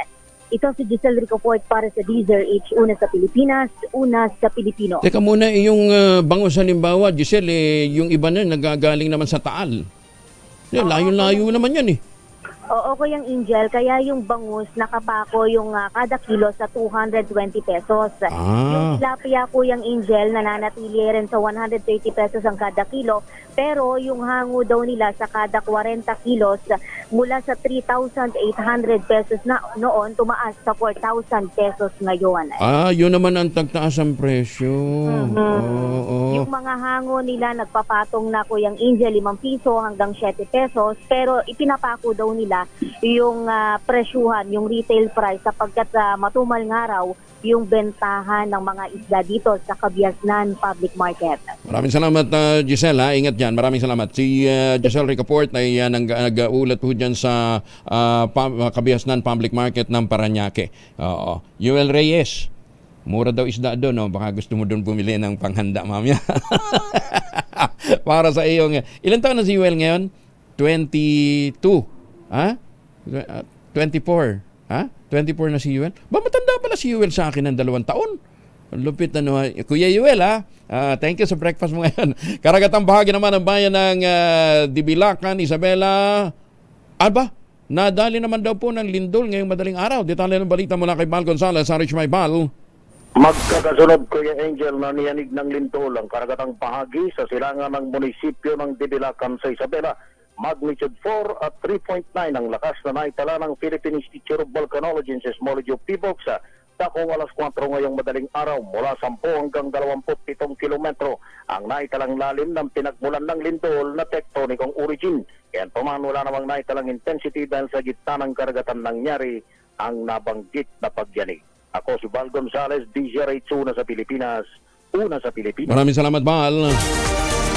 Ito si Giselle Ricaport para sa DZRH, una sa Pilipinas, una sa Pilipino. Teka muna, yung bangus halimbawa, Giselle, yung iba na nagagaling naman sa Taal. Layo-layo naman yan eh. Oo, Kuyang Angel, kaya yung bangus nakapako yung kada kilo sa 220 pesos. Yung tilapia, Kuyang Angel, nananatili rin sa 130 pesos ang kada kilo, pero yung hango daw nila sa kada 40 kilos mula sa 3,800 pesos na noon, tumaas sa 4,000 pesos ngayon. Yun naman ang tagtaas ang presyo. Yung mga hango nila nagpapatong na, Kuyang Angel, 5 piso hanggang 7 pesos, pero ipinapako daw nila yung presyuhan, yung retail price sapagkat matumal nga raw yung bentahan ng mga isda dito sa Kabiasnan Public Market. Maraming salamat, Giselle. Ingat dyan. Maraming salamat. Si Giselle Ricaport ay nag-uulat po dyan sa Kabiasnan Public Market ng Parañaque. Yuel Reyes, mura daw isda doon. No? Baka gusto mo doon bumili ng panghanda, mamaya. Para sa iyong... Ilan taon na si Yuel ngayon? 22. 24. 24 na si Yuel. Matanda pala si Yuel sa akin ng 2 taon. Lupit Kuya Yuel, thank you sa breakfast mo ngayon. Karagatang bahagi naman ng bayan ng Dibilacan, Isabela. Nadali naman daw po ng lindol ngayong madaling araw. Detalye ng balita mula kay Bal Gonzales, RH May Bal. Magkakasunod, Kuya Angel, na niyanig ng lindol ang karagatang bahagi sa silangan ng munisipyo ng Dibilacan sa Isabela. Magnitude 4 at 3.9 ang lakas na naitala ng Philippine Institute of Volcanology and Seismology of PBOX dakong alas 4 ngayong madaling araw mula 10 hanggang 27 kilometro ang naitalang lalim ng pinagmulan ng lindol na tektonikong origin. Kaya paman wala namang naitalang intensity dahil sa gitna ng karagatan nangyari ang nabanggit na pagyanig. Ako si Bal Gonzales, DZRH, una sa Pilipinas, una sa Pilipinas. Maraming salamat, Bal.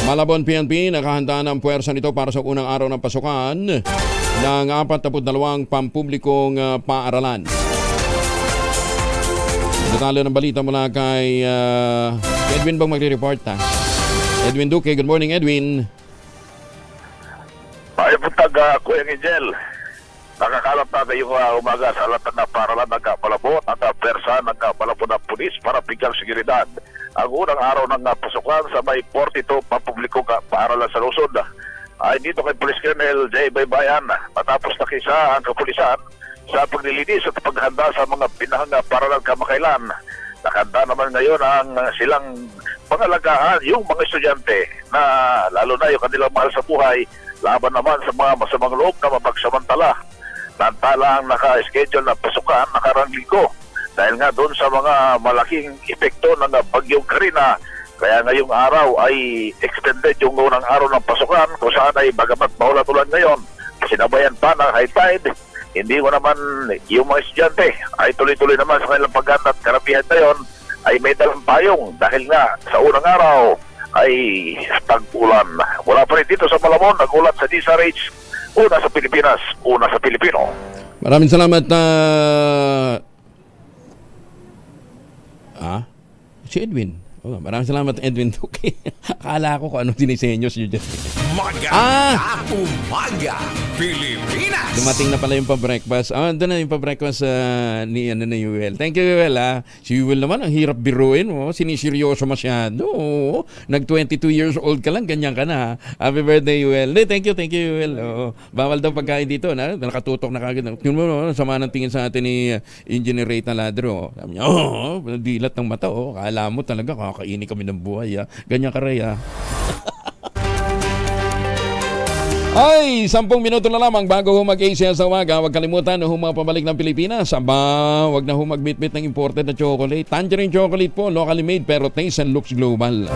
Malabon PNP, nakahanda ng puwersa nito para sa unang araw ng pasukan ng 42 pampublikong paaralan. Detalye ng balita mula kay Edwin bang magre-report Edwin Duque, good morning Edwin. Ay buntag Kuya Angel. Nakakalap natin yung umaga sa lahat na paaralan nagkapalabot at persa nagkapalabot ng pulis para bigyan seguridad. Ang unang araw ng pasukan sa may 42 pampublikong paaralan sa Luzon ay dito kay Police Colonel J. Baybayan matapos nakisa ang kapulisan sa paglilinis at paghanda sa mga pinahanga paaralan kamakailan. Nakahanda naman ngayon ang silang pangalagaan yung mga estudyante na lalo na yung kanilang mahal sa buhay laban naman sa mga masamang loob na mapagsamantala. Nantala ang naka-schedule na pasukan nakarang linggo dahil nga doon sa mga malaking epekto ng bagyong Karina. Kaya ngayong araw ay extended yung unang araw ng pasukan kung saan ay bagamat maulat-ulan ngayon, sinabayan pa ng high tide. Hindi ko naman yung mga estudyante ay tuloy-tuloy naman sa kanilang paghanda at karapihan ngayon ay may dalang payong dahil nga sa unang araw ay tag-ulan. Wala pa rin dito sa Malabon, nagulat sa DZRH, una sa Pilipinas, una sa Pilipino. Maraming salamat si Edwin. Maraming salamat Edwin. Okay. Akala ko kung anong dinisenyo siya dyan. Maganda umaga, Pilipinas! Dumating na pala yung pa-breakfast. Doon na yung pa-breakfast ni Yuel. Thank you, Yuel. Si Yuel naman, ang hirap biruin mo. Siniseryoso masyado. Nag-22 years old ka lang, ganyan ka na. Happy birthday, Yuel. Thank you, Yuel. Bawal daw pagkain dito. Nakatutok na kagad. Yun mo, sama ng tingin sa atin ni Engineer Ray Taladro. Sabi niya, dilat ng mata. Kala mo talaga, kakainin kami ng buhay. Ganyan ka, Ray. Ay, 10 minuto na lamang bago mag-ACS sa umaga. Huwag kalimutan na humapabalik ng Pilipinas. Huwag na humagmit-mit ng imported na chocolate. Tangerine chocolate po, locally made pero taste and looks global.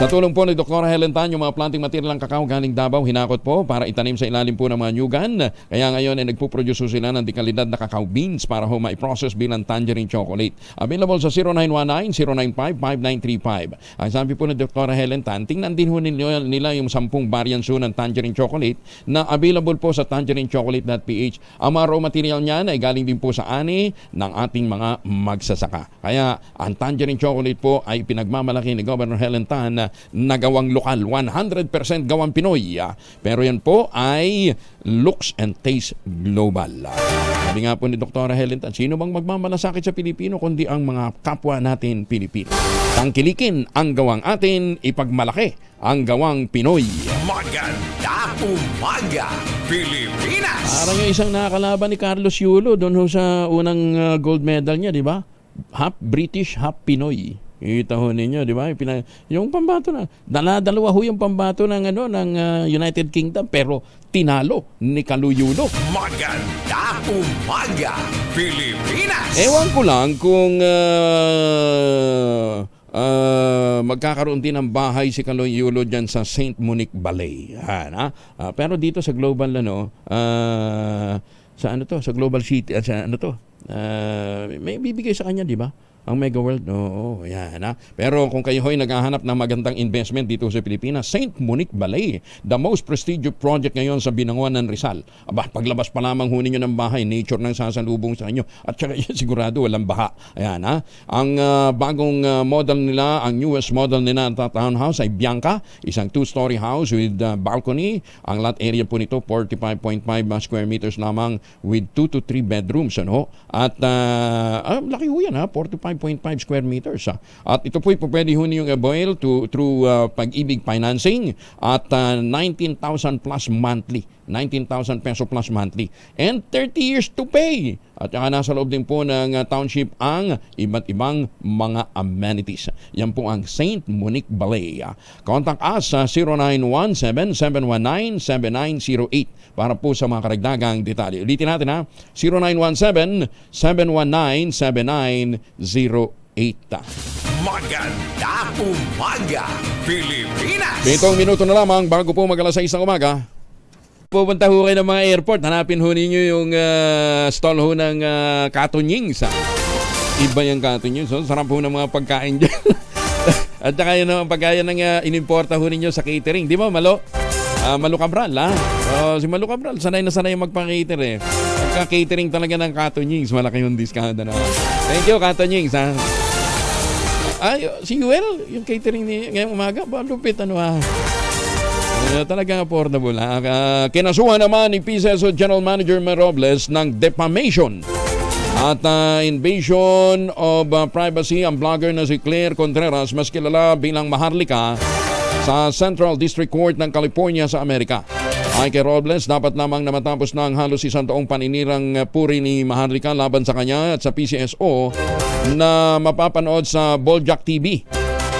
Sa tulong po ni Dr. Helen Tan, yung mga planting material ng kakao galing Davao, hinakot po para itanim sa ilalim po ng mga nyugan. Kaya ngayon ay nagpuproduce sila ng dekalidad na kakao beans para ma-process bilang tangerine chocolate. Available sa 0919-095-5935. Ang sabi po ni Dr. Helen Tan, tingnan din ho nila yung 10 variants ng tangerine chocolate na available po sa tangerinechocolate.ph. Ang mga raw material niyan ay galing din po sa ani ng ating mga magsasaka. Kaya ang tangerine chocolate po ay pinagmamalaki ni Governor Helen Tan na gawang lokal, 100% gawang Pinoy. Pero yan po ay looks and taste global. Sabi nga po ni Dr. Helen Tan, sino bang magmamalasakit sa Pilipino kundi ang mga kapwa natin Pilipino? Tangkilikin ang gawang atin, ipagmalaki ang gawang Pinoy. Maganda umaga, Pilipinas! Parang yung isang nakakalaban ni Carlos Yulo doon sa unang gold medal niya, di ba? Half British, half Pinoy. Kita ho ninyo, di ba? Yung pambato na. Dalawa ho yung pambato ng United Kingdom pero tinalo ni Kaluyulo. Maganda umaga, Pilipinas! Ewan ko lang kung magkakaroon din ng bahay si Kaluyulo dyan sa St. Monique Ballet. Pero dito sa global sa sa Global City, may bibigay sa kanya, di ba? Ang Mega World, yan. Pero kung kayo ho'y naghahanap ng magandang investment dito sa Pilipinas, St. Monique Ballet, the most prestigious project ngayon sa Binanguan ng Rizal. Paglabas pa lamang ho ninyo ng bahay, nature nang sasalubong sa inyo. At saka sigurado walang baha. Ayan, Ang bagong model nila, ang newest model nila na townhouse ay Bianca, isang 2-story house with balcony. Ang lot area po nito, 45.5 square meters lamang with 2 to 3 bedrooms. At laki ho yan, 45.5 square meters. At ito po'y pwede ho niyong avail through Pag-ibig Financing at 19,000 plus monthly. 19,000 peso plus monthly. And 30 years to pay. At saka nasa loob din po ng township ang iba't ibang mga amenities. Yan po ang St. Monique Ballet. Contact us sa 0917-719-7908 para po sa mga karagdagang detalye. Ulitin natin 0917-719-7908. Maganda umaga, Pilipinas! 7 minuto na lamang bago po mag-alas 6 ng umaga. Pupunta ho kayo ng mga airport, hanapin ho ninyo yung stall ho ng Katonyings. Iba yung Katonyings. Sarap ho ng mga pagkain dyan. At saka yun ang pagkain ng inimporta ho ninyo sa catering. Di ba, Malo? Malo Cabral, si Malo Cabral, sanay na sanay magpa-cater Pagka-catering talaga ng Katonyings, malaki yung discount na. Thank you, Katonyings, si Yuel, yung catering ni ngayong umaga, lupit, talagang affordable. Kinasuhan naman ni PCSO General Manager Robles ng defamation at invasion of privacy ang vlogger na si Claire Contreras, mas kilala bilang Maharlika, sa Central District Court ng California sa Amerika. Ay kay Robles, dapat lamang na matapos na ang halos 1 taong paninirang puri ni Maharlika laban sa kanya at sa PCSO na mapapanood sa Boljak TV,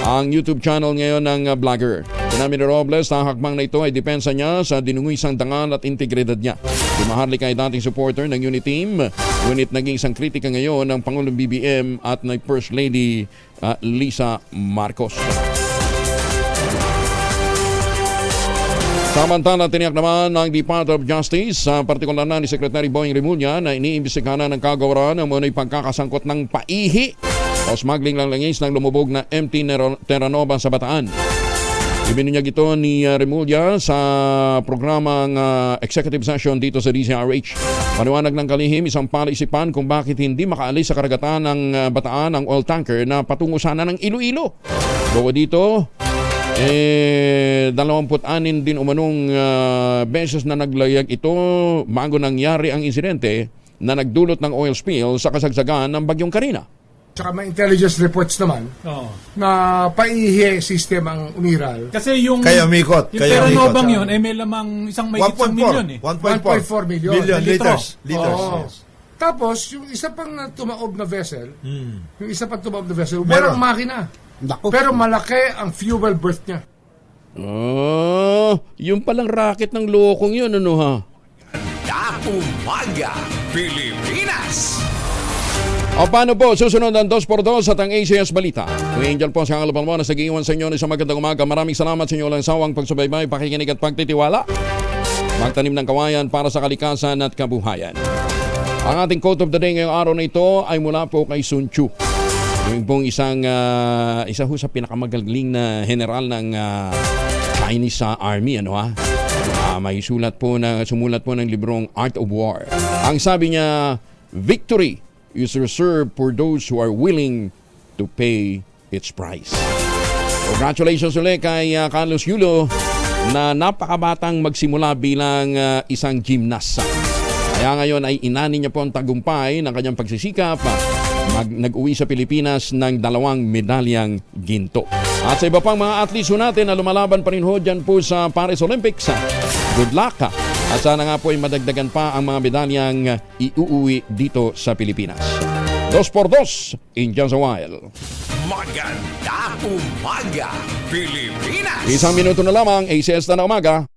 ang YouTube channel ngayon ng vlogger. Sinabi ni Robles na hakbang na ito ay depensa niya sa dinungisang dangal at integridad niya. Si Maharlika ay dating supporter ng unit team, ngunit naging isang kritika ngayon ng Pangulong BBM at ng First Lady Lisa Marcos. Samantala, tiniyak naman ng Department of Justice, partikular na ni Secretary Boying Remulla, na iniimbestigahan na ng kagawaran ang muna'y pagkakasangkot ng paihi o smuggling ng langis ng lumubog na MT Terranova sa Bataan. Ibinunyag ito ni Remulla sa programang executive session dito sa DZRH. Paliwanag ng kalihim, isang palaisipan kung bakit hindi makaalis sa karagatan ng Bataan ang oil tanker na patungo sana ng Iloilo. Bukod dito, 26 din umanong beses na naglayag ito bago nangyari ang insidente na nagdulot ng oil spill sa kasagsagan ng Bagyong Karina. Tsaka may intelligence reports naman na paihi system ang umiral. Kasi yung Kaya umikot. Yung Terra Novang yun, may lamang isang 1.4 milyon eh. 1.4 million liters. Yes. Tapos, yung isa pang tumaob na vessel, merong makina. Pero malaki ang fuel burst niya. Yung palang racket ng lokong yun, ano ha? Umaga, Pilipinas! O paano po, susunod ang 2x2 at ang ACS Balita. Kuya Angel po sa Kalapal mo na nagiiwan sa inyo ng isang magandang umaga. Maraming salamat sa inyo lang sawang pagsubaybay, pakikinig at pagtitiwala. Magtanim ng kawayan para sa kalikasan at kabuhayan. Ang ating quote of the day ngayong araw na ito ay mula po kay Sun Tzu. Yung pong isa ho sa pinakamagaling na general ng Chinese Army, ano ha? May sumulat po ng librong Art of War. Ang sabi niya, victory is reserved for those who are willing to pay its price. Congratulations ulit kay Carlos Yulo na napakabatang magsimula bilang isang gymnast. Kaya ngayon ay inani niya po ang tagumpay ng kanyang pagsisikap. Nag-uwi sa Pilipinas ng 2 medalyang ginto. At sa iba pang mga athletes natin na lumalaban pa rin ho dyan po sa Paris Olympics. Good luck ha. At sana nga po ay madagdagan pa ang mga medalyang iuuwi dito sa Pilipinas. 2x2, in just a while. Maganda umaga, Pilipinas! 1 minuto na lamang, ACS na umaga.